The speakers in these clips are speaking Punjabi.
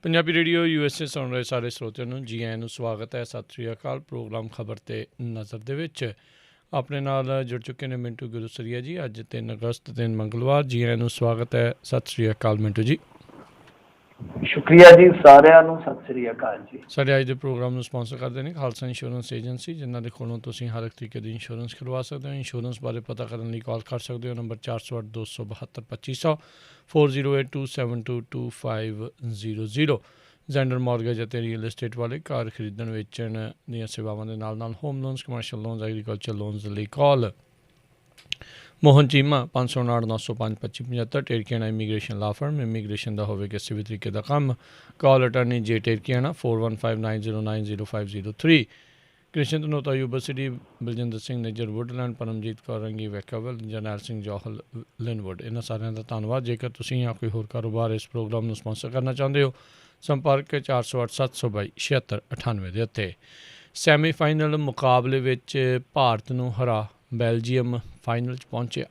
ਪੰਜਾਬੀ ਰੇਡੀਓ USA ਸੁਣ ਰਹੇ ਸਾਰੇ ਸਰੋਤਿਆਂ ਨੂੰ ਜੀ ਆਇਆਂ ਨੂੰ ਸਵਾਗਤ ਹੈ। ਸਤਿ ਸ਼੍ਰੀ ਅਕਾਲ। ਪ੍ਰੋਗਰਾਮ ਖਬਰ ਤੇ ਨਜ਼ਰ ਦੇ ਵਿੱਚ ਆਪਣੇ ਨਾਲ ਜੁੜ ਚੁੱਕੇ ਨੇ ਮਿੰਟੂ ਗੁਰੂਸਰੀਆ ਜੀ। ਅੱਜ 3 ਅਗਸਤ ਦਿਨ ਮੰਗਲਵਾਰ। ਜੀ ਆਇਆਂ ਨੂੰ ਸਵਾਗਤ ਹੈ। ਸਤਿ ਸ਼੍ਰੀ ਅਕਾਲ ਮਿੰਟੂ ਜੀ। ਸ਼ੁਕਰੀਆ ਜੀ ਸਾਰਿਆਂ ਨੂੰ। ਸਤਿ ਸ਼੍ਰੀ ਅਕਾਲ ਜੀ। ਸਾਡੇ ਅੱਜ ਦੇ ਪ੍ਰੋਗਰਾਮ ਨੂੰ ਸਪਾਂਸਰ ਕਰਦੇ ਨੇ ਖਾਲਸਾ ਇੰਸ਼ੋਰੈਂਸ ਏਜੰਸੀ, ਜਿਨ੍ਹਾਂ ਦੇ ਕੋਲੋਂ ਤੁਸੀਂ ਹਰ ਇੱਕ ਤਰੀਕੇ ਦੀ ਇੰਸ਼ੋਰੈਂਸ ਕਰਵਾ ਸਕਦੇ ਹੋ। ਇੰਸ਼ੋਰੈਂਸ ਬਾਰੇ ਪਤਾ ਕਰਨ ਲਈ ਕਾਲ ਕਰ ਸਕਦੇ ਹੋ। ਨੰਬਰ 408 272 2500 4082722500। ਜੈਂਡਰ ਮੌਰਗੇਜ ਅਤੇ ਰੀਅਲ estate ਵਾਲੇ ਘਰ ਖਰੀਦਣ ਵੇਚਣ ਦੀਆਂ ਸੇਵਾਵਾਂ ਦੇ ਨਾਲ home loans, commercial loans, agriculture loans ਲਈ ਕਾਲ ਮੋਹਨ ਚੀਮਾ 559 905 2575। ਟੇਰਕੀਆਣਾ ਇਮੀਗ੍ਰੇਸ਼ਨ ਲਾ ਫਰਮ। ਇਮੀਗ੍ਰੇਸ਼ਨ ਦਾ ਹੋਵੇ ਕਿਸੇ ਵੀ ਤਰੀਕੇ ਦਾ ਕੰਮ, ਕਾਲ ਅਟਰਨੀ ਜੇ ਟੇਰਕੀਆਣਾ 4159090503। ਕ੍ਰਿਸ਼ਨ ਧਨੋਤਾ ਯੂਨੀਵਰਸਿਟੀ, ਬਲਜਿੰਦਰ ਸਿੰਘ ਨਿੱਜਰ ਵੁੱਡਲੈਂਡ, ਪਰਮਜੀਤ ਕੌਰ ਰੰਗੀ ਵੈਕਾਵਲ, ਜਰਨੈਲ ਸਿੰਘ ਜੌਹਲ ਲਿਨਵੁੱਡ। ਇਹਨਾਂ ਸਾਰਿਆਂ ਦਾ ਧੰਨਵਾਦ। ਜੇਕਰ ਤੁਸੀਂ ਜਾਂ ਕੋਈ ਹੋਰ ਕਾਰੋਬਾਰ ਇਸ ਪ੍ਰੋਗਰਾਮ ਨੂੰ ਸਪਾਂਸਰ ਕਰਨਾ ਚਾਹੁੰਦੇ ਹੋ, ਸੰਪਰਕ 408 722 7698 ਦੇ ਉੱਤੇ। ਸੈਮੀਫਾਈਨਲ ਮੁਕਾਬਲੇ ਵਿੱਚ ਭਾਰਤ ਨੂੰ ਹਰਾ ਬੈਲਜੀਅਮ ਫਾਈਨਲ 'ਚ ਪਹੁੰਚਿਆ।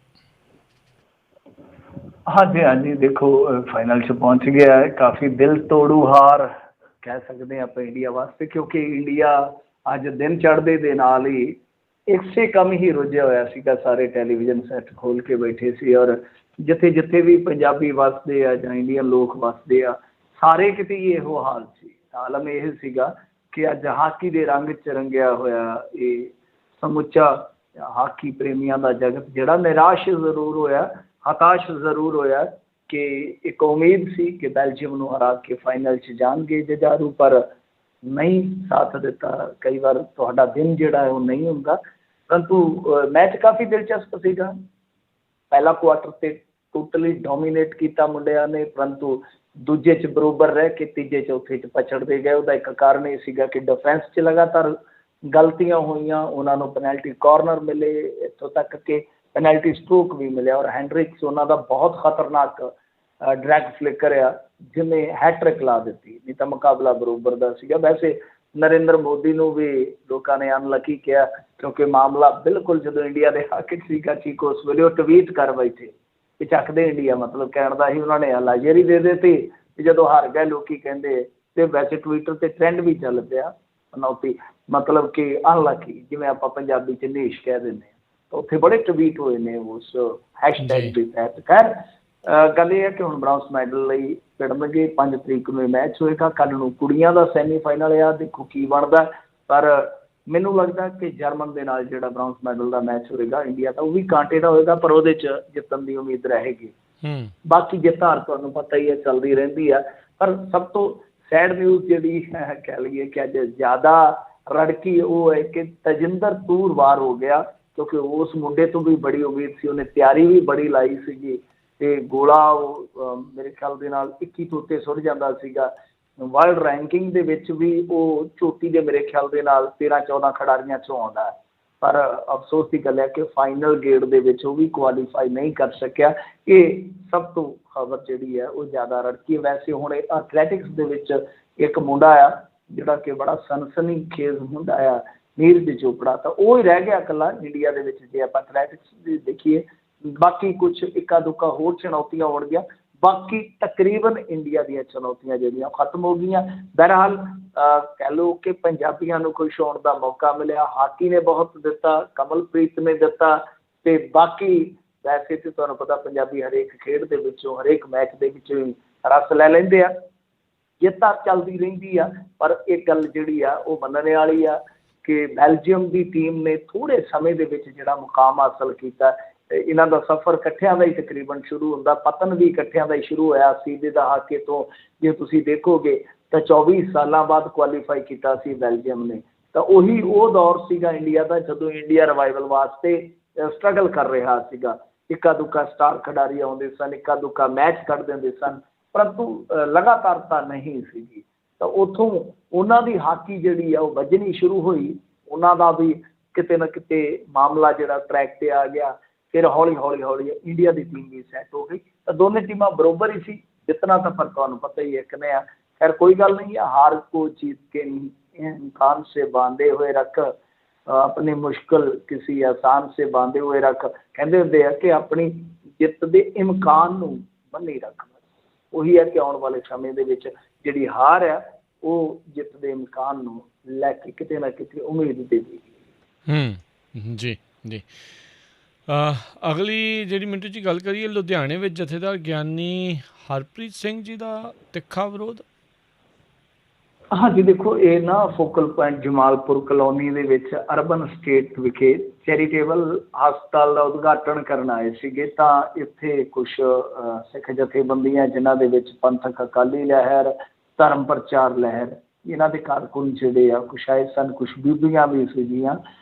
ਹਾਂਜੀ, ਦੇਖੋ ਫਾਈਨਲ 'ਚ ਪਹੁੰਚ ਗਿਆ ਹੈ। ਕਾਫੀ ਦਿਲ ਤੋੜੂ ਹਾਰ ਕਹਿ ਸਕਦੇ ਹਾਂ ਆਪਾਂ ਇੰਡੀਆ ਵਾਸਤੇ, ਕਿਉਂਕਿ ਇੰਡੀਆ ਅੱਜ ਦਿਨ ਚੜ੍ਹਦੇ ਦੇ ਨਾਲ ਹੀ ਇਸੇ ਕੰਮ ਹੀ ਰੁੱਝਿਆ ਹੋਇਆ ਸੀਗਾ। ਸਾਰੇ ਟੈਲੀਵਿਜ਼ਨ ਸੈੱਟ ਖੋਲ੍ਹ ਕੇ ਬੈਠੇ ਸੀ, ਔਰ ਜਿੱਥੇ ਜਿੱਥੇ ਵੀ ਪੰਜਾਬੀ ਵੱਸਦੇ ਆ ਜਾਂ ਇੰਡੀਅਨ ਲੋਕ ਵੱਸਦੇ ਆ, ਸਾਰੇ ਕਿਤੇ ਹੀ ਇਹੋ ਹਾਲ ਸੀ। ਆਲਮ ਇਹ ਸੀਗਾ ਕਿ ਅੱਜ ਹਾਕੀ ਦੇ ਰੰਗ 'ਚ ਰੰਗਿਆ ਹੋਇਆ ਇਹ ਸਮੁੱਚਾ ਹਾਕੀ ਪ੍ਰੇਮੀਆਂ ਦਾ ਜਗਤ ਜਿਹੜਾ ਨਿਰਾਸ਼ ਜ਼ਰੂਰ ਹੋਇਆ, ਹਤਾਸ਼ ਜ਼ਰੂਰ ਹੋਇਆ ਕਿ ਇੱਕ ਉਮੀਦ ਸੀ ਕਿ ਬੈਲਜੀਅਮ ਨੂੰ ਹਰਾ ਕੇ ਫਾਈਨਲ 'ਚ ਜਾਣਗੇ ਜੁਝਾਰੂ, ਪਰ ਨਹੀਂ ਸਾਥ ਦਿੱਤਾ। ਕਈ ਵਾਰ ਤੁਹਾਡਾ ਦਿਨ ਜਿਹੜਾ ਹੈ ਉਹ ਨਹੀਂ ਹੁੰਦਾ, ਪਰੰਤੂ ਮੈਚ ਕਾਫੀ ਦਿਲਚਸਪ ਸੀਗਾ। ਪਹਿਲਾ ਕੁਆਟਰ 'ਤੇ ਟੋਟਲੀ ਡੋਮੀਨੇਟ ਕੀਤਾ ਮੁੰਡਿਆਂ ਨੇ, ਪਰੰਤੂ ਦੂਜੇ 'ਚ ਬਰੋਬਰ ਰਹਿ ਕੇ ਤੀਜੇ ਚੌਥੇ 'ਚ ਪਛੜਦੇ ਗਏ। ਉਹਦਾ ਇੱਕ ਕਾਰਨ ਇਹ ਸੀਗਾ ਕਿ ਡਿਫੈਂਸ 'ਚ ਲਗਾਤਾਰ ਗਲਤੀਆਂ ਹੋਈਆਂ, ਉਹਨਾਂ ਨੂੰ ਪੈਨਲਟੀ ਕਾਰਨਰ ਮਿਲੇ, ਇੱਥੋਂ ਤੱਕ ਕਿ ਪੈਨਲਟੀ ਸਟ੍ਰੋਕ ਵੀ ਮਿਲਿਆ, ਔਰ ਹੈਂਡਰਿਕਸ ਉਹਨਾਂ ਦਾ ਬਹੁਤ ਖਤਰਨਾਕ ਡਰੈਗ ਫਲਿੱਕਰ ਆ ਜਿਹਨੇ ਹੈਟ੍ਰਿਕ ਲਾ ਦਿੱਤੀ। ਨਹੀਂ ਤਾਂ ਮੁਕਾਬਲਾ ਬਰੋਬਰ ਦਾ ਸੀਗਾ। ਵੈਸੇ ਨਰਿੰਦਰ ਮੋਦੀ ਨੂੰ ਵੀ ਲੋਕਾਂ ਨੇ ਅਨਲਕੀ ਕਿਹਾ, ਕਿਉਂਕਿ ਮਾਮਲਾ ਬਿਲਕੁਲ ਜਦੋਂ ਇੰਡੀਆ ਦੇ ਹੱਕ 'ਚ ਸੀਗਾ, ਚੀਕੋ ਉਸ ਵੇਲੇ ਉਹ ਟਵੀਟ ਕਰ ਬੈਠੇ ਕਿ ਚੱਕਦੇ ਇੰਡੀਆ, ਮਤਲਬ ਕਹਿਣ ਦਾ ਹੀ ਉਹਨਾਂ ਨੇ ਲਾਜਰੀ ਦੇ ਦਿੱਤੀ। ਅਤੇ ਜਦੋਂ ਹਾਰ ਗਏ ਲੋਕ ਕਹਿੰਦੇ, ਅਤੇ ਵੈਸੇ ਟਵਿੱਟਰ 'ਤੇ ਟਰੈਂਡ ਵੀ ਚੱਲ ਪਿਆ ਪਨੌਤੀ, ਮਤਲਬ ਕਿ ਅਨਲਕੀ, ਜਿਵੇਂ ਆਪਾਂ ਪੰਜਾਬੀ 'ਚ ਨੇਸ਼ ਕਹਿ ਦਿੰਦੇ ਹਾਂ। ਤਾਂ ਉੱਥੇ ਬੜੇ ਟਵੀਟ ਹੋਏ ਨੇ ਉਸ ਹੈਸ਼ਟੈਗ ਦੇ ਤਹਿਤ। ਖੈਰ ਗੱਲ ਇਹ ਹੈ ਕਿ ਹੁਣ ਬ੍ਰਾਂਸ ਮੈਡਲ ਲਈ ਖਿਡਣਗੇ। 5 ਤਰੀਕ ਨੂੰ ਇਹ ਮੈਚ ਹੋਏਗਾ। ਕੱਲ੍ਹ ਨੂੰ ਕੁੜੀਆਂ ਦਾ ਸੈਮੀਫਾਈਨਲ ਆ, ਦੇਖੋ ਕੀ ਬਣਦਾ। ਪਰ ਮੈਨੂੰ ਲੱਗਦਾ ਕਿ ਜਰਮਨ ਦੇ ਨਾਲ ਜਿਹੜਾ ਬ੍ਰਾਂਸ ਮੈਡਲ ਦਾ ਮੈਚ ਹੋਏਗਾ ਇੰਡੀਆ ਦਾ, ਉਹ ਵੀ ਕਾਂਟੇ ਦਾ ਹੋਏਗਾ, ਪਰ ਉਹਦੇ 'ਚ ਜਿੱਤਣ ਦੀ ਉਮੀਦ ਰਹੇਗੀ। ਬਾਕੀ ਜਿੱਤ ਹਾਰ ਤੁਹਾਨੂੰ ਪਤਾ ਹੀ ਹੈ ਚੱਲਦੀ ਰਹਿੰਦੀ ਆ, ਪਰ ਸਭ ਤੋਂ ਸੈਡ ਨਿਊਜ਼ ਜਿਹੜੀ ਕਹਿ ਲਈਏ ਕਿ ਅੱਜ ਜ਼ਿਆਦਾ ਰੜਕੀ ਉਹ ਹੈ ਕਿ ਤਜਿੰਦਰ ਤੂਰ ਵਾਰ ਹੋ ਗਿਆ, ਕਿਉਂਕਿ ਉਸ ਮੁੰਡੇ ਤੋਂ ਵੀ ਬੜੀ ਉਮੀਦ ਸੀ, ਉਹਨੇ ਤਿਆਰੀ ਵੀ ਬੜੀ ਲਾਈ ਸੀਗੀ, ਅਤੇ ਗੋਲਾ ਉਹ ਮੇਰੇ ਖਿਆਲ ਦੇ ਨਾਲ 21 ਤੋਂ ਉੱਤੇ ਸੁੱਟ ਜਾਂਦਾ ਸੀਗਾ। ਵਰਲਡ ਰੈਂਕਿੰਗ ਦੇ ਵਿੱਚ ਵੀ ਉਹ ਚੋਟੀ ਦੇ ਮੇਰੇ ਖਿਆਲ ਦੇ ਨਾਲ 13-14 ਖਿਡਾਰੀਆਂ 'ਚੋਂ ਆਉਂਦਾ, ਪਰ ਅਫਸੋਸ ਦੀ ਗੱਲ ਹੈ ਕਿ ਫਾਈਨਲ ਗੇੜ ਦੇ ਵਿੱਚ ਉਹ ਵੀ ਕੁਆਲੀਫਾਈ ਨਹੀਂ ਕਰ ਸਕਿਆ। ਇਹ ਸਭ ਤੋਂ ਖਬਰ ਜਿਹੜੀ ਹੈ ਉਹ ਜ਼ਿਆਦਾ ਰੜਕੀ। ਵੈਸੇ ਹੁਣ ਐਥਲੈਟਿਕਸ ਦੇ ਵਿੱਚ ਇੱਕ ਮੁੰਡਾ ਆ ਜਿਹੜਾ ਕਿ ਬੜਾ ਸਨਸਨੀਖੇਜ਼ ਮੁੰਡਾ ਆ, ਨੀਰਜ ਚੋਪੜਾ, ਤਾਂ ਉਹ ਹੀ ਰਹਿ ਗਿਆ ਇਕੱਲਾ ਇੰਡੀਆ ਦੇ ਵਿੱਚ ਜੇ ਆਪਾਂ ਐਥਲੈਟਿਕਸ ਦੀ ਦੇਖੀਏ। ਬਾਕੀ ਕੁਛ ਇੱਕਾ ਦੁੱਕਾ ਹੋਰ ਚੁਣੌਤੀਆਂ ਹੋਣਗੀਆਂ, ਬਾਕੀ ਤਕਰੀਬਨ ਇੰਡੀਆ ਦੀਆਂ ਚੁਣੌਤੀਆਂ ਜਿਹੜੀਆਂ ਖਤਮ ਹੋ ਗਈਆਂ। ਬਹਰਹਾਲ ਕਹਿ ਲਓ ਕਿ ਪੰਜਾਬੀਆਂ ਨੂੰ ਖੁਸ਼ ਹੋਣ ਦਾ ਮੌਕਾ ਮਿਲਿਆ। ਹਾਕੀ ਨੇ ਬਹੁਤ ਦਿੱਤਾ, ਕਮਲਪ੍ਰੀਤ ਨੇ ਦਿੱਤਾ, ਅਤੇ ਬਾਕੀ ਵੈਸੇ ਤਾਂ ਤੁਹਾਨੂੰ ਪਤਾ ਪੰਜਾਬੀ ਹਰੇਕ ਖੇਡ ਦੇ ਵਿੱਚੋਂ, ਹਰੇਕ ਮੈਚ ਦੇ ਵਿੱਚੋਂ ਹੀ ਰਸ ਲੈ ਲੈਂਦੇ ਆ। ਜਿੱਤ ਤਾਂ ਚੱਲਦੀ ਰਹਿੰਦੀ ਆ, ਪਰ ਇੱਕ ਗੱਲ ਜਿਹੜੀ ਆ ਉਹ ਮੰਨਣ ਵਾਲੀ ਆ ਕਿ ਬੈਲਜੀਅਮ ਦੀ ਟੀਮ ਨੇ ਥੋੜ੍ਹੇ ਸਮੇਂ ਦੇ ਵਿੱਚ ਜਿਹੜਾ ਮੁਕਾਮ ਹਾਸਲ ਕੀਤਾ। ਇਹਨਾਂ ਦਾ ਸਫ਼ਰ ਇਕੱਠਿਆਂ ਦਾ ਹੀ ਤਕਰੀਬਨ ਸ਼ੁਰੂ ਹੁੰਦਾ, ਪਤਨ ਵੀ ਇਕੱਠਿਆਂ ਦਾ ਹੀ ਸ਼ੁਰੂ ਹੋਇਆ ਸੀ ਦੇ ਦਹਾਕੇ ਤੋਂ। ਜੇ ਤੁਸੀਂ ਦੇਖੋਗੇ ਤਾਂ 24 ਸਾਲਾਂ ਬਾਅਦ ਕੁਆਲੀਫਾਈ ਕੀਤਾ ਸੀ ਬੈਲਜੀਅਮ ਨੇ, ਤਾਂ ਉਹੀ ਉਹ ਦੌਰ ਸੀਗਾ ਇੰਡੀਆ ਦਾ ਜਦੋਂ ਇੰਡੀਆ ਰਿਵਾਈਵਲ ਵਾਸਤੇ ਸਟਰਗਲ ਕਰ ਰਿਹਾ ਸੀਗਾ। ਇੱਕਾ ਦੁੱਕਾ ਸਟਾਰ ਖਿਡਾਰੀ ਆਉਂਦੇ ਸਨ, ਇੱਕਾ ਦੁੱਕਾ ਮੈਚ ਕੱਢ ਦਿੰਦੇ ਸਨ, ਪਰੰਤੂ ਲਗਾਤਾਰਤਾ ਨਹੀਂ ਸੀਗੀ। ਤਾਂ ਉੱਥੋਂ ਉਹਨਾਂ ਦੀ ਹਾਕੀ ਜਿਹੜੀ ਆ ਉਹ ਵੱਜਣੀ ਸ਼ੁਰੂ ਹੋਈ। ਉਹਨਾਂ ਦਾ ਵੀ ਕਿਤੇ ਨਾ ਕਿਤੇ ਮਾਮਲਾ ਜਿਹੜਾ ਟਰੈਕ 'ਤੇ ਆ ਗਿਆ। ਫਿਰ ਹੌਲੀ ਹੌਲੀ ਇੰਡੀਆ ਦੀ ਟੀਮ ਵੀ ਸੈੱਟ ਹੋ ਗਈ। ਤਾਂ ਦੋਨੇ ਟੀਮਾਂ ਬਰਾਬਰ ਹੀ ਸੀ, ਜਿੱਤਣਾ ਤਾਂ ਪਰ ਤੁਹਾਨੂੰ ਪਤਾ ਹੀ ਇੱਕ ਨੇ ਆ। ਖੈਰ ਕੋਈ ਗੱਲ ਨਹੀਂ ਆ, ਹਾਰ ਕੋ ਜੀਤ ਕੇ ਇਮਕਾਨ ਸੇ ਬਾਂਧੇ ਹੋਏ ਰੱਖ, ਆਪਣੀ ਮੁਸ਼ਕਿਲ ਕਿਸੇ ਆਸਾਨ ਸੇ ਬਾਂਧੇ ਹੋਏ ਰੱਖ। ਕਹਿੰਦੇ ਹੁੰਦੇ ਆ ਕਿ ਆਪਣੀ ਜਿੱਤ ਦੇ ਇਮਕਾਨ ਨੂੰ ਬੰਨੀ ਰੱਖ। ਉਹੀ ਹੈ ਕਿ ਆਉਣ ਵਾਲੇ ਸਮੇਂ ਦੇ ਵਿੱਚ ਜਿਹੜੀ ਹਾਰ ਆ ਉਹ ਜਿੱਤ ਦੇ ਇਮਕਾਨ ਨੂੰ ਲੈ ਕੇ ਕਿਤੇ ਨਾ ਕਿਤੇ ਉਮੀਦ ਦੇਵੇਗੀ। ਜੀ ਜੀ। ਅਗਲੀ ਜਿਹੜੀ ਮਿੰਟੂ ਜੀ ਗੱਲ ਕਰੀਏ, ਲੁਧਿਆਣੇ ਵਿੱਚ ਜਥੇਦਾਰ ਗਿਆਨੀ ਹਰਪ੍ਰੀਤ ਸਿੰਘ ਜੀ ਦਾ ਤਿੱਖਾ ਵਿਰੋਧ। ਹਾਂਜੀ ਦੇਖੋ, ਇਹ ਨਾ ਫੋਕਲ ਪੁਆਇੰਟ ਜਮਾਲਪੁਰ ਕਲੋਨੀ ਦੇ ਵਿੱਚ ਅਰਬਨ ਸਟੇਟ ਵਿਖੇ ਚੈਰੀਟੇਬਲ ਹਸਪਤਾਲ ਦਾ ਉਦਘਾਟਨ ਕਰਨ ਆਏ ਸੀਗੇ। ਤਾਂ ਇੱਥੇ ਕੁਛ ਸਿੱਖ ਜਥੇਬੰਦੀਆਂ ਜਿਨ੍ਹਾਂ ਦੇ ਵਿੱਚ ਪੰਥਕ ਅਕਾਲੀ ਲਹਿਰ, ਧਰਮ ਪ੍ਰਚਾਰ ਲਹਿਰ, ਇਹਨਾਂ ਦੇ ਕਾਰਕੁਨ ਜਿਹੜੇ ਆ ਕੁਛ ਆਏ ਸਨ, ਕੁਛ ਬੀਬੀਆਂ ਵੀ ਸੀਗੀਆਂ।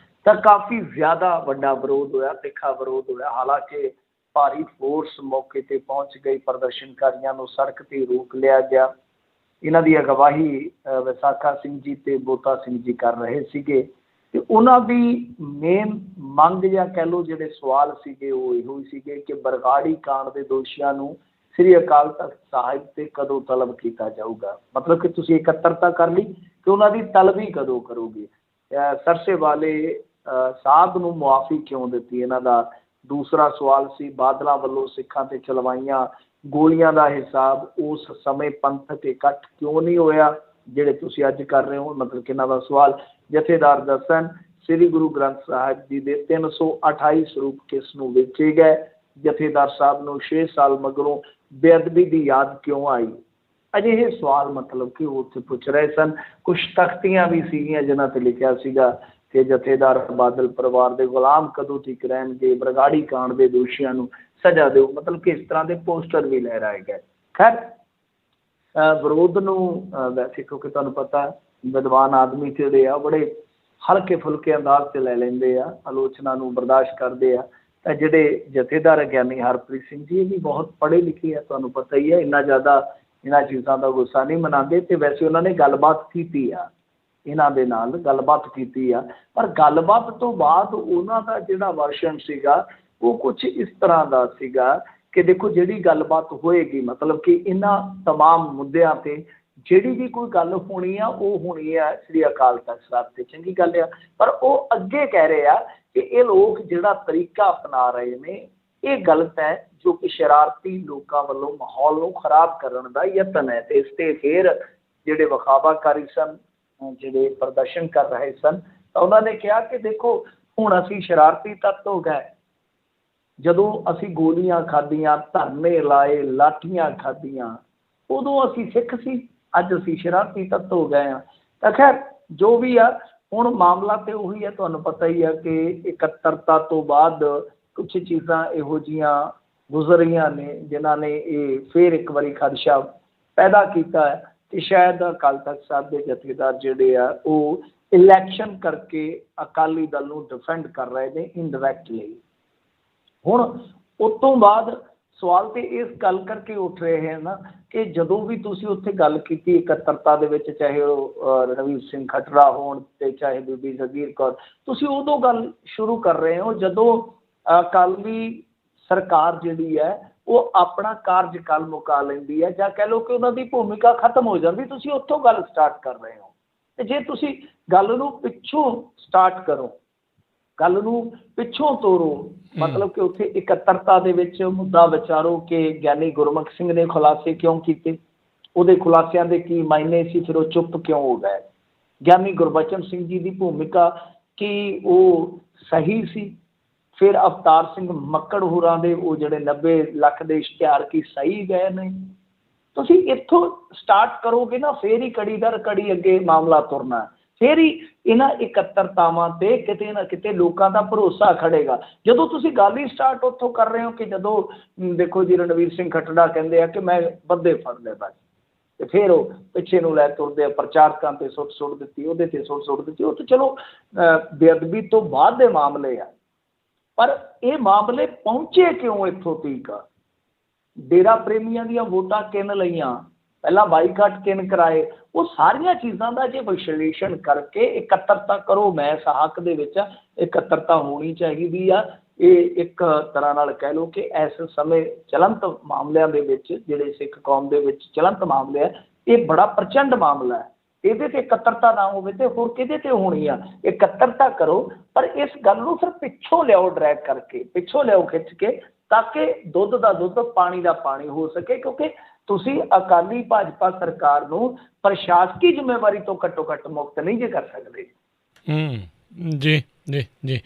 ਤਾਂ ਕਾਫੀ ਜ਼ਿਆਦਾ ਵੱਡਾ ਵਿਰੋਧ ਹੋਇਆ, ਤਿੱਖਾ ਵਿਰੋਧ ਹੋਇਆ। ਹਾਲਾਂਕਿ ਭਾਰੀ ਫੋਰਸ ਮੌਕੇ ਤੇ ਪਹੁੰਚ ਗਈ, ਪ੍ਰਦਰਸ਼ਨਕਾਰੀਆਂ ਨੂੰ ਸੜਕ ਤੇ ਰੋਕ ਲਿਆ ਗਿਆ। ਇਹਨਾਂ ਦੀ ਅਗਵਾਈ ਵਿਸਾਖਾ ਸਿੰਘ ਜੀ ਤੇ ਬੋਤਾ ਸਿੰਘ ਜੀ ਕਰ ਰਹੇ ਸੀਗੇ ਤੇ ਉਹਨਾਂ ਦੀ ਮੇਨ ਮੰਗ ਜਾਂ ਕਹਿ ਲਓ ਜਿਹੜੇ ਸਵਾਲ ਸੀਗੇ ਉਹ ਇਹੋ ਹੀ ਸੀਗੇ ਕਿ ਬਰਗਾੜੀ ਕਾਂਡ ਦੇ ਦੋਸ਼ੀਆਂ ਨੂੰ ਸ੍ਰੀ ਅਕਾਲ ਤਖਤ ਸਾਹਿਬ ਤੇ ਕਦੋਂ ਤਲਬ ਕੀਤਾ ਜਾਊਗਾ। ਮਤਲਬ ਕਿ ਤੁਸੀਂ ਇਕੱਤਰਤਾ ਕਰ ਲਈ ਤੇ ਉਹਨਾਂ ਦੀ ਤਲਬ ਹੀ ਕਦੋਂ ਕਰੋਗੇ। ਸਰਸੇ ਵਾਲੇ ਸਾਹਿਬ ਨੂੰ ਮੁਆਫੀ ਕਿਉਂ ਦਿੱਤੀ, ਇਹਨਾਂ ਦਾ ਦੂਸਰਾ ਸਵਾਲ ਸੀ। ਬਾਦਲਾਂ ਵੱਲੋਂ ਸਿੱਖਾਂ ਤੇ ਚਲਵਾਈਆਂ ਗੋਲੀਆਂ ਦਾ ਹਿਸਾਬ ਉਸ ਸਮੇਂ ਪੰਥਕ ਇਕੱਠ ਕਿਉਂ ਨਹੀਂ ਹੋਇਆ ਜਿਹੜੇ ਤੁਸੀਂ ਅੱਜ ਕਰ ਰਹੇ ਹੋ। ਮਤਲਬ ਕਿ ਇਹਨਾਂ ਦਾ ਸਵਾਲ। ਜਥੇਦਾਰ ਦੱਸਣ ਸ੍ਰੀ ਗੁਰੂ ਗ੍ਰੰਥ ਸਾਹਿਬ ਜੀ ਦੇ 328 ਸਰੂਪ ਕਿਸ ਨੂੰ ਵੇਚੇ ਗਏ। ਜਥੇਦਾਰ ਸਾਹਿਬ ਨੂੰ 6 ਸਾਲ ਮਗਰੋਂ ਬੇਅਦਬੀ ਦੀ ਯਾਦ ਕਿਉਂ ਆਈ। ਅਜਿਹੇ ਸਵਾਲ ਮਤਲਬ ਕਿ ਉਹ ਉੱਥੇ ਪੁੱਛ ਰਹੇ ਸਨ। ਕੁਛ ਤਖਤੀਆਂ ਵੀ ਸੀਗੀਆਂ ਜਿਨ੍ਹਾਂ ਤੇ ਲਿਖਿਆ ਸੀਗਾ ਕਿ ਜਥੇਦਾਰ ਬਾਦਲ ਪਰਿਵਾਰ ਦੇ ਗੁਲਾਮ ਕਦੋਂ ਤੱਕ ਰਹਿਣਗੇ, ਬਰਗਾੜੀ ਕਾਂਡ ਦੇ ਦੋਸ਼ੀਆਂ ਨੂੰ ਸਜ਼ਾ ਦਿਓ। ਮਤਲਬ ਕਿ ਇਸ ਤਰ੍ਹਾਂ ਦੇ ਪੋਸਟਰ ਵੀ ਲਹਿਰਾਏ ਗਏ। ਖੈਰ ਵਿਰੋਧ ਨੂੰ ਵੈਸੇ ਕਿਉਂਕਿ ਤੁਹਾਨੂੰ ਪਤਾ ਵਿਦਵਾਨ ਆਦਮੀ ਜਿਹੜੇ ਆ ਬੜੇ ਹਲਕੇ ਫੁਲਕੇ ਅੰਦਾਜ਼ 'ਚ ਲੈ ਲੈਂਦੇ ਆ, ਆਲੋਚਨਾ ਨੂੰ ਬਰਦਾਸ਼ਤ ਕਰਦੇ ਆ। ਤਾਂ ਜਿਹੜੇ ਜਥੇਦਾਰ ਗਿਆਨੀ ਹਰਪ੍ਰੀਤ ਸਿੰਘ ਜੀ ਇਹ ਵੀ ਬਹੁਤ ਪੜ੍ਹੇ ਲਿਖੇ ਆ, ਤੁਹਾਨੂੰ ਪਤਾ ਹੀ ਹੈ। ਇੰਨਾ ਜ਼ਿਆਦਾ ਇਹਨਾਂ ਚੀਜ਼ਾਂ ਦਾ ਗੁੱਸਾ ਨਹੀਂ ਮਨਾਉਂਦੇ ਤੇ ਵੈਸੇ ਉਹਨਾਂ ਨੇ ਗੱਲਬਾਤ ਕੀਤੀ ਆ, ਇਹਨਾਂ ਦੇ ਨਾਲ ਗੱਲਬਾਤ ਕੀਤੀ ਆ। ਪਰ ਗੱਲਬਾਤ ਤੋਂ ਬਾਅਦ ਉਹਨਾਂ ਦਾ ਜਿਹੜਾ ਵਰਸ਼ਨ ਸੀਗਾ ਉਹ ਕੁਛ ਇਸ ਤਰ੍ਹਾਂ ਦਾ ਸੀਗਾ ਕਿ ਦੇਖੋ ਜਿਹੜੀ ਗੱਲਬਾਤ ਹੋਏਗੀ ਮਤਲਬ ਕਿ ਇਹਨਾਂ ਤਮਾਮ ਮੁੱਦਿਆਂ ਤੇ ਜਿਹੜੀ ਵੀ ਕੋਈ ਗੱਲ ਹੋਣੀ ਆ ਉਹ ਹੋਣੀ ਆ ਸ੍ਰੀ ਅਕਾਲ ਤਖਤ ਸਾਹਿਬ ਤੇ, ਚੰਗੀ ਗੱਲ ਆ। ਪਰ ਉਹ ਅੱਗੇ ਕਹਿ ਰਹੇ ਆ ਕਿ ਇਹ ਲੋਕ ਜਿਹੜਾ ਤਰੀਕਾ ਅਪਣਾ ਰਹੇ ਨੇ ਇਹ ਗਲਤ ਹੈ, ਜੋ ਕਿ ਸ਼ਰਾਰਤੀ ਲੋਕਾਂ ਵੱਲੋਂ ਮਾਹੌਲ ਨੂੰ ਖਰਾਬ ਕਰਨ ਦਾ ਯਤਨ ਹੈ। ਤੇ ਇਸ ਤੇ ਫਿਰ ਜਿਹੜੇ ਵਿਖਾਵਾਕਾਰੀ ਸਨ, ਜਿਹੜੇ ਪ੍ਰਦਰਸ਼ਨ ਕਰ ਰਹੇ ਸਨ, ਤਾਂ ਉਹਨਾਂ ਨੇ ਕਿਹਾ ਕਿ ਦੇਖੋ ਹੁਣ ਅਸੀਂ ਸ਼ਰਾਰਤੀ ਤੱਤ ਹੋ ਗਏ। ਜਦੋਂ ਅਸੀਂ ਗੋਲੀਆਂ ਖਾਧੀਆਂ, ਧਰਨੇ ਲਾਏ, ਲਾਠੀਆਂ ਖਾਧੀਆਂ, ਉਦੋਂ ਅਸੀਂ ਸਿੱਖ ਸੀ, ਅੱਜ ਅਸੀਂ ਸ਼ਰਾਰਤੀ ਤੱਤ ਹੋ ਗਏ ਹਾਂ। ਤਾਂ ਖੈਰ ਜੋ ਵੀ ਆ ਹੁਣ ਮਾਮਲਾ ਤੇ ਉਹੀ ਹੈ, ਤੁਹਾਨੂੰ ਪਤਾ ਹੀ ਹੈ ਕਿ ਇਕੱਤਰਤਾ ਤੋਂ ਬਾਅਦ ਕੁਛ ਚੀਜ਼ਾਂ ਇਹੋ ਜਿਹੀਆਂ ਗੁਜ਼ਰ ਰਹੀਆਂ ਨੇ ਜਿਨ੍ਹਾਂ ਨੇ ਇਹ ਫਿਰ ਇੱਕ ਵਾਰੀ ਖਦਸ਼ਾ ਪੈਦਾ ਕੀਤਾ ਹੈ ਕਿ ਸ਼ਾਇਦ ਅਕਾਲ ਤਖਤ ਸਾਹਿਬ ਦੇ ਜਥੇਦਾਰ ਜਿਹੜੇ ਆ ਉਹ ਇਲੈਕਸ਼ਨ ਕਰਕੇ ਅਕਾਲੀ ਦਲ ਨੂੰ ਡਿਫੈਂਡ ਕਰ ਰਹੇ ਨੇ ਇਨਡਾਇਰੈਕਟਲੀ। ਹੁਣ ਉਸ ਤੋਂ ਬਾਅਦ ਸਵਾਲ ਤੇ ਇਸ ਗੱਲ ਕਰਕੇ ਉੱਠ ਰਹੇ ਹਨ ਨਾ ਕਿ ਜਦੋਂ ਵੀ ਤੁਸੀਂ ਉੱਥੇ ਗੱਲ ਕੀਤੀ ਇਕੱਤਰਤਾ ਦੇ ਵਿੱਚ, ਚਾਹੇ ਉਹ ਰਣਵੀਰ ਸਿੰਘ ਖੱਟੜਾ ਹੋਣ ਤੇ ਚਾਹੇ ਬੀਬੀ ਜਗੀਰ ਕੌਰ, ਤੁਸੀਂ ਉਦੋਂ ਗੱਲ ਸ਼ੁਰੂ ਕਰ ਰਹੇ ਹੋ ਜਦੋਂ ਅਕਾਲੀ ਸਰਕਾਰ ਜਿਹੜੀ ਹੈ ਉਹ ਆਪਣਾ ਕਾਰਜਕਾਲ ਮੁਕਾ ਲੈਂਦੀ ਹੈ, ਜਾਂ ਕਹਿ ਲਓ ਕਿ ਉਹਨਾਂ ਦੀ ਭੂਮਿਕਾ ਖਤਮ ਹੋ ਜਾਂਦੀ, ਤੁਸੀਂ ਉੱਥੋਂ ਗੱਲ ਸਟਾਰਟ ਕਰ ਰਹੇ ਹੋ। ਤੇ ਜੇ ਤੁਸੀਂ ਗੱਲ ਨੂੰ ਪਿੱਛੋਂ ਸਟਾਰਟ ਕਰੋ, ਗੱਲ ਨੂੰ ਪਿੱਛੋਂ ਤੋਰੋ, ਮਤਲਬ ਕਿ ਉੱਥੇ ਇਕੱਤਰਤਾ ਦੇ ਵਿੱਚ ਮੁੱਦਾ ਵਿਚਾਰੋ ਕਿ ਗਿਆਨੀ ਗੁਰਮੁਖ ਸਿੰਘ ਨੇ ਖੁਲਾਸੇ ਕਿਉਂ ਕੀਤੇ, ਉਹਦੇ ਖੁਲਾਸਿਆਂ ਦੇ ਕੀ ਮਾਇਨੇ ਸੀ, ਫਿਰ ਉਹ ਚੁੱਪ ਕਿਉਂ ਹੋ ਗਏ। ਗਿਆਨੀ ਗੁਰਬਚਨ ਸਿੰਘ ਜੀ ਦੀ ਭੂਮਿਕਾ ਕੀ ਉਹ ਸਹੀ ਸੀ, ਫਿਰ ਅਵਤਾਰ ਸਿੰਘ ਮੱਕੜ ਹੋਰਾਂ ਦੇ ਉਹ ਜਿਹੜੇ 90 ਲੱਖ ਦੇ ਇਸ਼ਤਿਹਾਰ ਕੀ ਸਹੀ ਗਏ ਨੇ। ਤੁਸੀਂ ਇੱਥੋਂ ਸਟਾਰਟ ਕਰੋਗੇ ਨਾ, ਫਿਰ ਹੀ ਕੜੀ ਦਰ ਕੜੀ ਅੱਗੇ ਮਾਮਲਾ ਤੁਰਨਾ, ਫਿਰ ਹੀ ਇਹਨਾਂ ਇਕੱਤਰਤਾਵਾਂ ਤੇ ਕਿਤੇ ਨਾ ਕਿਤੇ ਲੋਕਾਂ ਦਾ ਭਰੋਸਾ ਖੜੇਗਾ। ਜਦੋਂ ਤੁਸੀਂ ਗੱਲ ਹੀ ਸਟਾਰਟ ਉੱਥੋਂ ਕਰ ਰਹੇ ਹੋ ਕਿ ਜਦੋਂ ਦੇਖੋ ਜੀ ਰਣਵੀਰ ਸਿੰਘ ਖੱਟੜਾ ਕਹਿੰਦੇ ਆ ਕਿ ਮੈਂ ਬੰਦੇ ਫੜ ਲਏ ਬਸ, ਤੇ ਫਿਰ ਉਹ ਪਿੱਛੇ ਨੂੰ ਲੈ ਤੁਰਦੇ ਆ, ਪ੍ਰਚਾਰਕਾਂ ਤੇ ਸੁੱਟ ਦਿੱਤੀ, ਉਹਦੇ ਤੇ ਸੁੱਟ ਦਿੱਤੀ। ਉਹ ਤਾਂ ਚਲੋ ਬੇਅਦਬੀ ਤੋਂ ਬਾਅਦ ਦੇ ਮਾਮਲੇ ਆ, ਪਰ ਇਹ ਮਾਮਲੇ ਪਹੁੰਚੇ ਕਿਉਂ ਇੱਥੋਂ ਤੀਕ ਆ। ਡੇਰਾ ਪ੍ਰੇਮੀਆਂ ਦੀਆਂ ਵੋਟਾਂ ਕਿਨ ਲਈਆਂ, ਪਹਿਲਾਂ ਬਾਈਕਾਟ ਕਿਨ ਕਰਾਏ, ਉਹ ਸਾਰੀਆਂ ਚੀਜ਼ਾਂ ਦਾ ਜੇ ਵਿਸ਼ਲੇਸ਼ਣ ਕਰਕੇ ਇਕੱਤਰਤਾ ਕਰੋ। ਮੈਂ ਇਸ ਹੱਕ ਦੇ ਵਿੱਚ ਇਕੱਤਰਤਾ ਹੋਣੀ ਚਾਹੀਦੀ ਆ। ਇਹ ਇੱਕ ਤਰ੍ਹਾਂ ਨਾਲ ਕਹਿ ਲਓ ਕਿ ਇਸ ਸਮੇਂ ਚਲੰਤ ਮਾਮਲਿਆਂ ਦੇ ਵਿੱਚ ਜਿਹੜੇ ਸਿੱਖ ਕੌਮ ਦੇ ਵਿੱਚ ਚਲੰਤ ਮਾਮਲੇ ਆ, ਇਹ ਬੜਾ ਪ੍ਰਚੰਡ ਮਾਮਲਾ ਹੈ। ਇਹਦੇ ਤੇ ਇਕੱਤਰਤਾ ਨਾ ਹੋਵੇ ਤੇ ਹੋਰ ਕਿਹਦੇ ਤੇ ਹੋਣੀ ਆ। ਇਕੱਤਰਤਾ ਕਰੋ, ਪਰ ਇਸ ਗੱਲ ਨੂੰ ਫਿਰ ਪਿੱਛੋਂ ਲਿਆਓ, ਡਰੈਗ ਕਰਕੇ ਪਿੱਛੋਂ ਲਿਆਓ ਖਿੱਚ ਕੇ, ਤਾਂ ਕਿ ਦੁੱਧ ਦਾ ਦੁੱਧ ਪਾਣੀ ਦਾ ਪਾਣੀ ਹੋ ਸਕੇ। ਕਿਉਂਕਿ ਤੁਸੀਂ ਅਕਾਲੀ ਭਾਜਪਾ ਸਰਕਾਰ ਨੂੰ ਪ੍ਰਸ਼ਾਸਕੀ ਜ਼ਿੰਮੇਵਾਰੀ ਤੋਂ ਘੱਟੋ ਘੱਟ ਮੁਕਤ ਨਹੀਂ ਜੇ ਕਰ ਸਕਦੇ। ਜੀ ਜੀ ਜੀ।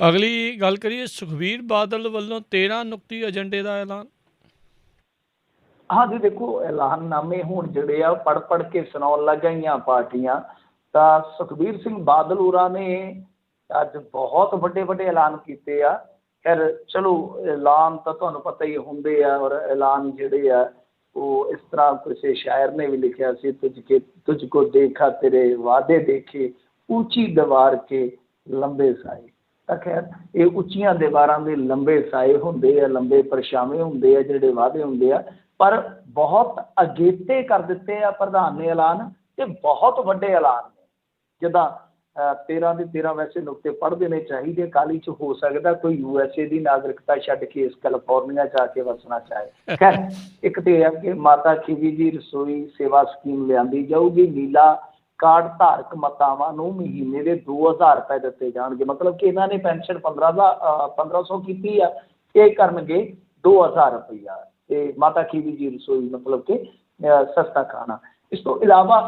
ਅਗਲੀ ਗੱਲ ਕਰੀਏ, ਸੁਖਬੀਰ ਬਾਦਲ ਵੱਲੋਂ 13 ਨੁਕਤੀ ਏਜੰਡੇ ਦਾ ਐਲਾਨ। ਹਾਂਜੀ ਦੇਖੋ, ਐਲਾਨਨਾਮੇ ਹੁਣ ਜਿਹੜੇ ਆ ਪੜ੍ਹ ਕੇ ਸੁਣਾਉਣ ਲੱਗ ਗਈਆਂ ਪਾਰਟੀਆਂ, ਤਾਂ ਸੁਖਬੀਰ ਸਿੰਘ ਬਾਦਲ ਹੋਰਾਂ ਨੇ ਅੱਜ ਬਹੁਤ ਵੱਡੇ ਵੱਡੇ ਐਲਾਨ ਕੀਤੇ ਆ। ਖੈਰ ਚਲੋ, ਐਲਾਨ ਤਾਂ ਤੁਹਾਨੂੰ ਪਤਾ ਹੀ ਹੁੰਦੇ ਆ, ਔਰ ਐਲਾਨ ਜਿਹੜੇ ਆ ਉਹ ਇਸ ਤਰ੍ਹਾਂ ਕਿਸੇ ਸ਼ਾਇਰ ਨੇ ਵੀ ਲਿਖਿਆ ਸੀ, ਤੁਝ ਕੋ ਦੇਖਾ ਤੇਰੇ ਵਾਅਦੇ ਦੇਖੇ ਉੱਚੀ ਦੀਵਾਰ ਕੇ ਲੰਬੇ ਸਾਏ। ਤਾਂ ਖੈਰ ਇਹ ਉੱਚੀਆਂ ਦੀਵਾਰਾਂ ਦੇ ਲੰਬੇ ਸਾਏ ਹੁੰਦੇ ਆ, ਲੰਬੇ ਪਰਛਾਵੇਂ ਹੁੰਦੇ ਆ, ਜਿਹੜੇ ਵਾਅਦੇ ਹੁੰਦੇ ਆ, ਪਰ ਬਹੁਤ ਅਗੇਤੇ ਕਰ ਦਿੱਤੇ ਆ ਪ੍ਰਧਾਨ ਨੇ ਐਲਾਨ, ਤੇ ਬਹੁਤ ਵੱਡੇ ਐਲਾਨ ਨੇ। ਜਿੱਦਾਂ 13 ਦੇ 13 ਵੈਸੇ ਨੁਕਤੇ ਪੜ੍ਹ ਦੇਣੇ ਚਾਹੀਦੇ। ਅਕਾਲੀ 'ਚ ਹੋ ਸਕਦਾ ਕੋਈ USA ਦੀ ਨਾਗਰਿਕਤਾ ਛੱਡ ਕੇ ਇਸ ਕੈਲੀਫੋਰਨੀਆ 'ਚ ਆ ਕੇ ਵਸਣਾ ਚਾਹੇ। ਖੈਰ ਇੱਕ ਤੇ ਇਹ ਆ ਕਿ ਮਾਤਾ ਖੀਵੀ ਜੀ ਰਸੋਈ ਸੇਵਾ ਸਕੀਮ ਲਿਆਂਦੀ ਜਾਊਗੀ। ਨੀਲਾ ਕਾਰਡ ਧਾਰਕ ਮਾਤਾਵਾਂ ਨੂੰ ਮਹੀਨੇ ਦੇ 2000 ਰੁਪਏ ਦਿੱਤੇ ਜਾਣਗੇ। ਮਤਲਬ ਕਿ ਇਹਨਾਂ ਨੇ ਪੈਨਸ਼ਨ 1500 ਕੀਤੀ ਆ, ਇਹ ਕਰਨਗੇ 2000 ਰੁਪਈਆ। ਤੇ ਮਾਤਾ ਖੀਵੀ ਜੀ ਰਸੋਈ ਮਤਲਬ ਕਿ ਸਸਤਾ ਖਾਣਾ। ਇਸ ਤੋਂ ਇਲਾਵਾ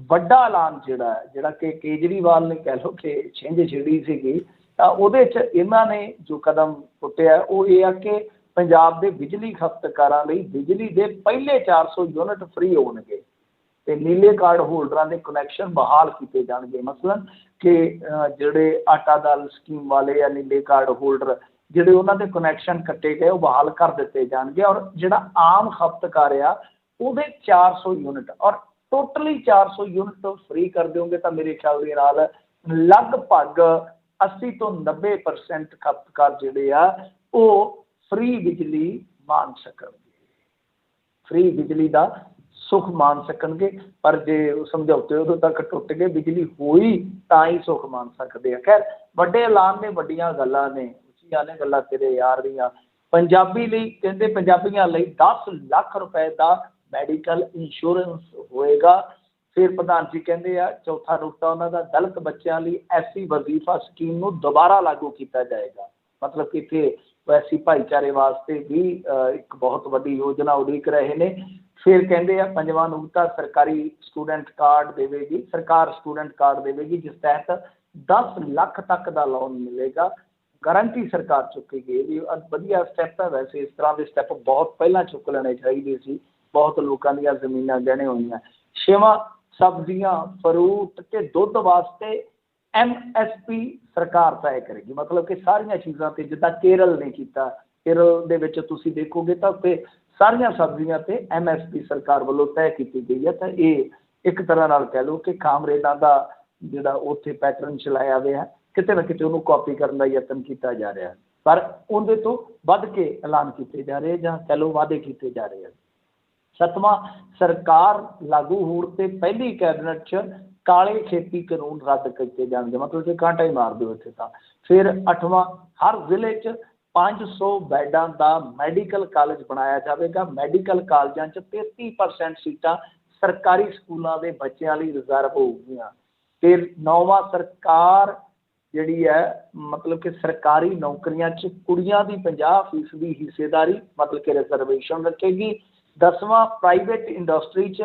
ਵੱਡਾ ਐਲਾਨ ਜਿਹੜਾ ਕਿ ਕੇਜਰੀਵਾਲ ਨੇ ਕਹਿ ਲਓ ਕਿ ਛਿੰਝ ਛਿੜੀ ਸੀਗੀ, ਤਾਂ ਉਹਦੇ 'ਚ ਇਹਨਾਂ ਨੇ ਜੋ ਕਦਮ ਪੁੱਟਿਆ ਉਹ ਇਹ ਆ ਕਿ ਪੰਜਾਬ ਦੇ ਬਿਜਲੀ ਖਪਤਕਾਰਾਂ ਲਈ ਬਿਜਲੀ ਦੇ ਪਹਿਲੇ 400 ਯੂਨਿਟ ਫ੍ਰੀ ਹੋਣਗੇ, ਤੇ ਨੀਲੇ ਕਾਰਡ ਹੋਲਡਰਾਂ ਦੇ ਕਨੈਕਸ਼ਨ ਬਹਾਲ ਕੀਤੇ ਜਾਣਗੇ। ਮਸਲਨ ਕਿ ਜਿਹੜੇ ਆਟਾ ਦਾਲ ਸਕੀਮ ਵਾਲੇ ਆ ਨੀਲੇ ਕਾਰਡ ਹੋਲਡਰ, ਜਿਹੜੇ ਉਹਨਾਂ ਦੇ ਕਨੈਕਸ਼ਨ ਕੱਟੇ ਗਏ ਉਹ ਬਹਾਲ ਕਰ ਦਿੱਤੇ ਜਾਣਗੇ। ਔਰ ਜਿਹੜਾ ਆਮ ਖਪਤਕਾਰ ਆ ਉਹਦੇ 400 ਯੂਨਿਟ, ਔਰ ਟੋਟਲੀ 400 ਯੂਨਿਟ ਫ੍ਰੀ ਕਰ ਦਿਓਗੇ ਤਾਂ ਮੇਰੇ ਖਿਆਲ ਦੇ ਨਾਲ ਲਗਭਗ 80 ਤੋਂ 90% ਖਪਤਕਾਰ ਜਿਹੜੇ ਆ ਉਹ ਫ੍ਰੀ ਬਿਜਲੀ ਮਾਣ ਸਕਣਗੇ, ਫ੍ਰੀ ਬਿਜਲੀ ਦਾ ਸੁੱਖ ਮਾਣ ਸਕਣਗੇ। ਪਰ ਜੇ ਸਮਝੌਤੇ ਉਦੋਂ ਤੱਕ ਟੁੱਟ ਗਏ, ਬਿਜਲੀ ਹੋਈ ਤਾਂ ਹੀ ਸੁੱਖ ਮਾਣ ਸਕਦੇ ਆ। ਖੈਰ ਵੱਡੇ ਐਲਾਨ ਨੇ, ਵੱਡੀਆਂ ਗੱਲਾਂ ਨੇ, ਉੱਚੀਆਂ ਨੇ ਗੱਲਾਂ ਤੇਰੇ ਯਾਰ ਦੀਆਂ। ਪੰਜਾਬੀ ਲਈ ਕਹਿੰਦੇ ਪੰਜਾਬੀਆਂ ਲਈ 10 ਲੱਖ ਰੁਪਏ ਦਾ ਮੈਡੀਕਲ ਇੰਸ਼ੋਰੈਂਸ ਹੋਏਗਾ। ਫਿਰ ਪ੍ਰਧਾਨ ਜੀ ਕਹਿੰਦੇ ਆ ਚੌਥਾ ਨੁਕਤਾ ਉਹਨਾਂ ਦਾ, ਦਲਿਤ ਬੱਚਿਆਂ ਲਈ SC ਵਜ਼ੀਫਾ ਸਕੀਮ ਨੂੰ ਦੁਬਾਰਾ ਲਾਗੂ ਕੀਤਾ ਜਾਏਗਾ। ਮਤਲਬ ਕਿ ਇੱਥੇ ਵੈਸੀ ਭਾਈਚਾਰੇ ਵਾਸਤੇ ਵੀ ਇੱਕ ਬਹੁਤ ਵੱਡੀ ਯੋਜਨਾ ਉਡੀਕ ਰਹੇ ਨੇ। ਫਿਰ ਕਹਿੰਦੇ ਆ ਪੰਜਵਾਂ ਨੁਕਤਾ, ਸਰਕਾਰੀ ਸਟੂਡੈਂਟ ਕਾਰਡ ਦੇਵੇਗੀ, ਸਰਕਾਰ ਸਟੂਡੈਂਟ ਕਾਰਡ ਦੇਵੇਗੀ, ਜਿਸ ਤਹਿਤ 10 ਲੱਖ ਤੱਕ ਦਾ ਲੋਨ ਮਿਲੇਗਾ। ਗਾਰੰਟੀ ਸਰਕਾਰ ਚੁੱਕੇਗੀ। ਇਹ ਵੀ ਵਧੀਆ ਸਟੈਪ ਹੈ। ਵੈਸੇ ਇਸ ਤਰ੍ਹਾਂ ਦੇ ਸਟੈਪ ਬਹੁਤ ਪਹਿਲਾਂ ਚੁੱਕ ਲੈਣੇ ਚਾਹੀਦੇ ਸੀ। ਬਹੁਤ ਲੋਕਾਂ ਦੀਆਂ ਜ਼ਮੀਨਾਂ ਗਹਿਣੇ ਹੋਈਆਂ। ਛੇਵਾਂ, ਸਬਜ਼ੀਆਂ, ਫਰੂਟ ਤੇ ਦੁੱਧ ਵਾਸਤੇ MSP ਸਰਕਾਰ ਤੈਅ ਕਰੇਗੀ। ਮਤਲਬ ਕਿ ਸਾਰੀਆਂ ਚੀਜ਼ਾਂ ਤੇ, ਜਿੱਦਾਂ ਕੇਰਲ ਨੇ ਕੀਤਾ, ਕੇਰਲ ਦੇ ਵਿੱਚ ਤੁਸੀਂ ਦੇਖੋਗੇ ਤਾਂ ਉੱਥੇ ਸਾਰੀਆਂ ਸਬਜ਼ੀਆਂ ਤੇ MSP ਸਰਕਾਰ ਵੱਲੋਂ ਤੈਅ ਕੀਤੀ ਗਈ ਹੈ। ਤਾਂ ਇਹ ਇੱਕ ਤਰ੍ਹਾਂ ਨਾਲ ਕਹਿ ਲਓ ਕਿ ਕਾਮਰੇਡਾਂ ਦਾ ਜਿਹੜਾ ਉੱਥੇ ਪੈਟਰਨ ਚਲਾਇਆ ਹੋਇਆ, ਕਿਤੇ ਨਾ ਕਿਤੇ ਉਹਨੂੰ ਕਾਪੀ ਕਰਨ ਦਾ ਯਤਨ ਕੀਤਾ ਜਾ ਰਿਹਾ, ਪਰ ਉਹਦੇ ਤੋਂ ਵੱਧ ਕੇ ਐਲਾਨ ਕੀਤੇ ਜਾ ਰਹੇ ਜਾਂ ਕਹਿ ਲਓ ਵਾਅਦੇ ਕੀਤੇ ਜਾ ਰਹੇ ਹਨ। ਸੱਤਵਾਂ, ਸਰਕਾਰ ਲਾਗੂ ਹੋਣ ਤੇ ਪਹਿਲੀ ਕੈਬਨਿਟ 'ਚ ਕਾਲੇ ਖੇਤੀ ਕਾਨੂੰਨ ਰੱਦ ਕੀਤੇ ਜਾਣਗੇ। ਮਤਲਬ ਕਿ ਕਾਂਟਾ ਹੀ ਮਾਰ ਦਿਓ ਇੱਥੇ ਤਾਂ। ਫਿਰ 8ਵਾਂ, ਹਰ ਜ਼ਿਲ੍ਹੇ 'ਚ 500 ਬੈੱਡਾਂ ਦਾ ਮੈਡੀਕਲ ਕਾਲਜ ਬਣਾਇਆ ਜਾਵੇਗਾ। ਮੈਡੀਕਲ ਕਾਲਜਾਂ 'ਚ 33% ਸੀਟਾਂ ਸਰਕਾਰੀ ਸਕੂਲਾਂ ਦੇ ਬੱਚਿਆਂ ਲਈ ਰਿਜ਼ਰਵ ਹੋਊਗੀਆਂ। ਫਿਰ 9ਵਾਂ, ਸਰਕਾਰ ਜਿਹੜੀ ਹੈ ਮਤਲਬ ਕਿ ਸਰਕਾਰੀ ਨੌਕਰੀਆਂ 'ਚ ਕੁੜੀਆਂ ਦੀ 50% ਹਿੱਸੇਦਾਰੀ, ਮਤਲਬ ਕਿ ਰਿਜ਼ਰਵੇਸ਼ਨ ਰੱਖੇਗੀ। 10ਵਾਂ, ਪ੍ਰਾਈਵੇਟ ਇੰਡਸਟਰੀ 'ਚ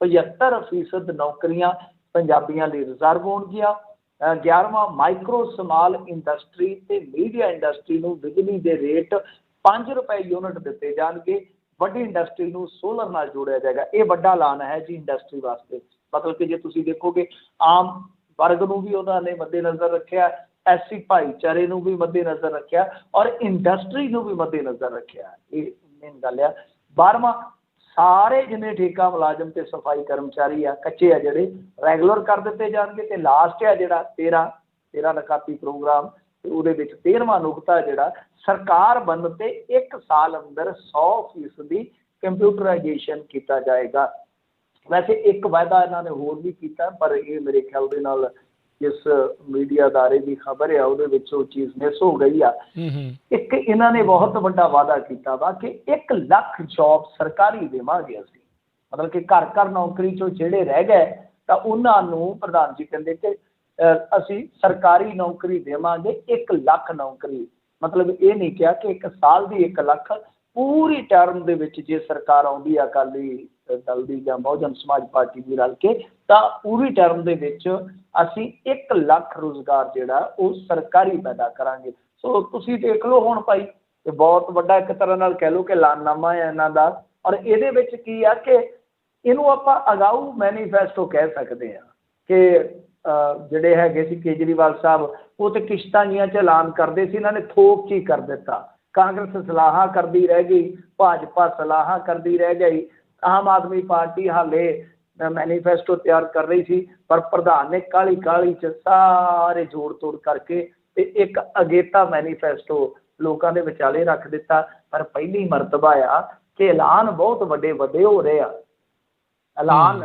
75% ਨੌਕਰੀਆਂ ਪੰਜਾਬੀਆਂ ਲਈ ਰਿਜ਼ਰਵ ਹੋਣਗੀਆਂ। 11ਵਾਂ, ਮਾਈਕਰੋ ਸਮਾਲ ਇੰਡਸਟਰੀ ਤੇ ਮੀਡੀਆ ਇੰਡਸਟਰੀ ਨੂੰ ਬਿਜਲੀ ਦੇ ਰੇਟ 5 ਰੁਪਏ ਯੂਨਿਟ ਦਿੱਤੇ ਜਾਣਗੇ। ਵੱਡੀ ਇੰਡਸਟਰੀ ਨੂੰ ਸੋਲਰ ਨਾਲ ਜੋੜਿਆ ਜਾਏਗਾ। ਇਹ ਵੱਡਾ ਐਲਾਨ ਹੈ ਜੀ ਇੰਡਸਟਰੀ ਵਾਸਤੇ। ਮਤਲਬ ਕਿ ਜੇ ਤੁਸੀਂ ਦੇਖੋਗੇ ਆਮ ਵਰਗ ਨੂੰ ਵੀ ਉਹਨਾਂ ਨੇ ਮੱਦੇ ਨਜ਼ਰ ਰੱਖਿਆ, SC ਭਾਈਚਾਰੇ ਨੂੰ ਵੀ ਮੱਦੇ ਨਜ਼ਰ ਰੱਖਿਆ, ਔਰ ਇੰਡਸਟਰੀ ਨੂੰ ਵੀ ਮੱਦੇ ਨਜ਼ਰ ਰੱਖਿਆ। ਇਹ ਮੇਨ ਗੱਲ ਆ। 12ਵਾਂ, ਸਾਰੇ ਜਿੰਨੇ ਠੇਕਾ ਮੁਲਾਜ਼ਮ ਤੇ ਸਫਾਈ ਕਰਮਚਾਰੀ ਆ, ਕੱਚੇ ਆ, ਜਿਹੜੇ ਰੈਗੂਲਰ ਕਰ ਦਿੱਤੇ ਜਾਣਗੇ। ਤੇ ਲਾਸਟ ਆ ਜਿਹੜਾ 13 ਨਕਾਤੀ ਪ੍ਰੋਗਰਾਮ, ਤੇ ਉਹਦੇ ਵਿੱਚ 13ਵਾਂ ਨੁਕਤਾ ਜਿਹੜਾ, ਸਰਕਾਰ ਬਣਨ ਤੇ 1 ਸਾਲ ਅੰਦਰ 100% ਕੰਪਿਊਟਰਾਈਜੇਸ਼ਨ ਕੀਤਾ ਜਾਏਗਾ। ਵੈਸੇ ਇੱਕ ਵਾਅਦਾ ਇਹਨਾਂ ਨੇ ਹੋਰ ਵੀ ਕੀਤਾ, ਪਰ ਇਹ ਮੇਰੇ ਖਿਆਲ ਦੇ ਨਾਲ ਜਿਸ ਮੀਡੀਆ ਅਦਾਰੇ ਦੀ ਖਬਰ ਆ ਉਹਦੇ ਵਿੱਚ ਉਹ ਚੀਜ਼ ਮਿਸ ਹੋ ਗਈ ਆ। ਇੱਕ ਇਹਨਾਂ ਨੇ ਬਹੁਤ ਵੱਡਾ ਵਾਅਦਾ ਕੀਤਾ ਵਾ ਕਿ 1 ਲੱਖ ਜੌਬ ਸਰਕਾਰੀ ਦੇਵਾਂਗੇ ਅਸੀਂ। ਮਤਲਬ ਕਿ ਘਰ ਘਰ ਨੌਕਰੀ 'ਚੋਂ ਜਿਹੜੇ ਰਹਿ ਗਏ ਤਾਂ ਉਹਨਾਂ ਨੂੰ ਪ੍ਰਧਾਨ ਜੀ ਕਹਿੰਦੇ ਕਿ ਅਸੀਂ ਸਰਕਾਰੀ ਨੌਕਰੀ ਦੇਵਾਂਗੇ 1 ਲੱਖ ਨੌਕਰੀ। ਮਤਲਬ ਇਹ ਨਹੀਂ ਕਿਹਾ ਕਿ 1 ਸਾਲ ਦੀ 1 ਲੱਖ, ਪੂਰੀ ਟਰਮ ਦੇ ਵਿੱਚ ਜੇ ਸਰਕਾਰ ਆਉਂਦੀ ਆ ਅਕਾਲੀ ਦਲ ਦੀ ਜਾਂ ਬਹੁਜਨ ਸਮਾਜ ਪਾਰਟੀ ਦੀ ਰਲ ਕੇ, ਤਾਂ ਪੂਰੀ ਟਰਮ ਦੇ ਵਿੱਚ ਅਸੀਂ 1 ਲੱਖ ਰੁਜ਼ਗਾਰ ਜਿਹੜਾ ਉਹ ਸਰਕਾਰੀ ਪੈਦਾ ਕਰਾਂਗੇ। ਸੋ ਤੁਸੀਂ ਦੇਖ ਲਓ ਹੁਣ ਭਾਈ, ਇਹ ਬਹੁਤ ਵੱਡਾ ਇੱਕ ਤਰ੍ਹਾਂ ਨਾਲ ਕਹਿ ਲਓ ਕਿ ਐਲਾਨਨਾਮਾ ਹੈ ਇਹਨਾਂ ਦਾ। ਔਰ ਇਹਦੇ ਵਿੱਚ ਕੀ ਆ ਕਿ ਇਹਨੂੰ ਆਪਾਂ ਅਗਾਊ ਮੈਨੀਫੈਸਟੋ ਕਹਿ ਸਕਦੇ ਹਾਂ ਕਿ ਜਿਹੜੇ ਹੈਗੇ ਸੀ ਕੇਜਰੀਵਾਲ ਸਾਹਿਬ, ਉਹ ਤੇ ਕਿਸ਼ਤਾਂ ਜੀਆਂ 'ਚ ਐਲਾਨ ਕਰਦੇ ਸੀ, ਇਹਨਾਂ ਨੇ ਥੋਕ 'ਚ ਹੀ ਕਰ ਦਿੱਤਾ। ਕਾਂਗਰਸ ਸਲਾਹਾਂ ਕਰਦੀ ਰਹਿ ਗਈ, ਭਾਜਪਾ ਸਲਾਹਾਂ ਕਰਦੀ ਰਹਿ ਗਈ, ਆਮ ਆਦਮੀ ਪਾਰਟੀ ਹਾਲੇ ਮੈਨੀਫੈਸਟੋ ਤਿਆਰ ਕਰ ਰਹੀ ਸੀ, ਪਰ ਪ੍ਰਧਾਨ ਨੇ ਕਾਹਲੀ ਕਾਹਲੀ 'ਚ ਸਾਰੇ ਜੋੜ ਤੋੜ ਕਰਕੇ ਤੇ ਇੱਕ ਅਗੇਤਾ ਮੈਨੀਫੈਸਟੋ ਲੋਕਾਂ ਦੇ ਵਿਚਾਲੇ ਰੱਖ ਦਿੱਤਾ। ਪਰ ਪਹਿਲੀ ਮਰਤਬਾ ਆ ਕਿ ਐਲਾਨ ਬਹੁਤ ਵੱਡੇ ਵੱਡੇ ਹੋ ਰਹੇ ਆ, ਐਲਾਨ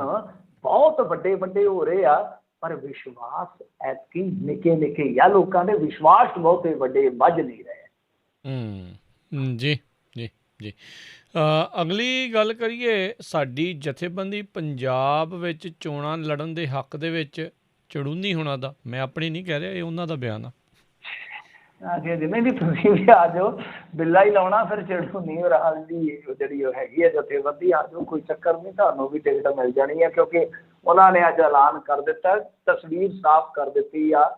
ਬਹੁਤ ਵੱਡੇ ਵੱਡੇ ਹੋ ਰਹੇ ਆ, ਪਰ ਵਿਸ਼ਵਾਸ ਐਤਕੀ ਨਿੱਕੇ ਨਿੱਕੇ ਆ, ਲੋਕਾਂ ਦੇ ਵਿਸ਼ਵਾਸ ਬਹੁਤੇ ਵੱਡੇ ਵੱਜ ਨਹੀਂ ਰਹੇ। ਜੀ ਜੀ ਜੀ। ਅਗਲੀ ਗੱਲ ਕਰੀਏ, ਸਾਡੀ ਜਥੇਬੰਦੀ ਪੰਜਾਬ ਵਿੱਚ ਚੋਣਾਂ ਲੜਨ ਦੇ ਹੱਕ ਦੇ ਵਿੱਚ ਚੜੂਨੀ ਹੋਣਾ ਦਾ, ਮੈਂ ਆਪਣੀ ਨਹੀਂ ਕਹਿ ਰਿਹਾ, ਇਹ ਉਹਨਾਂ ਦਾ ਬਿਆਨ ਆ। ਜਿਵੇਂ ਵੀ ਤੁਸੀਂ ਵੀ ਆ ਜਾਓ, ਬਿੱਲਾ ਹੀ ਲਾਉਣਾ ਫਿਰ ਚੜੂਨੀ ਰਾਜ ਦੀ ਜਿਹੜੀ ਉਹ ਹੈਗੀ ਹੈ ਜਥੇਬੰਦੀ, ਆ ਜਾਓ, ਕੋਈ ਚੱਕਰ ਨਹੀਂ, ਤੁਹਾਨੂੰ ਵੀ ਟਿਕਟ ਮਿਲ ਜਾਣੀ ਹੈ, ਕਿਉਂਕਿ ਉਹਨਾਂ ਨੇ ਅੱਜ ਐਲਾਨ ਕਰ ਦਿੱਤਾ, ਤਸਵੀਰ ਸਾਫ਼ ਕਰ ਦਿੱਤੀ ਆ।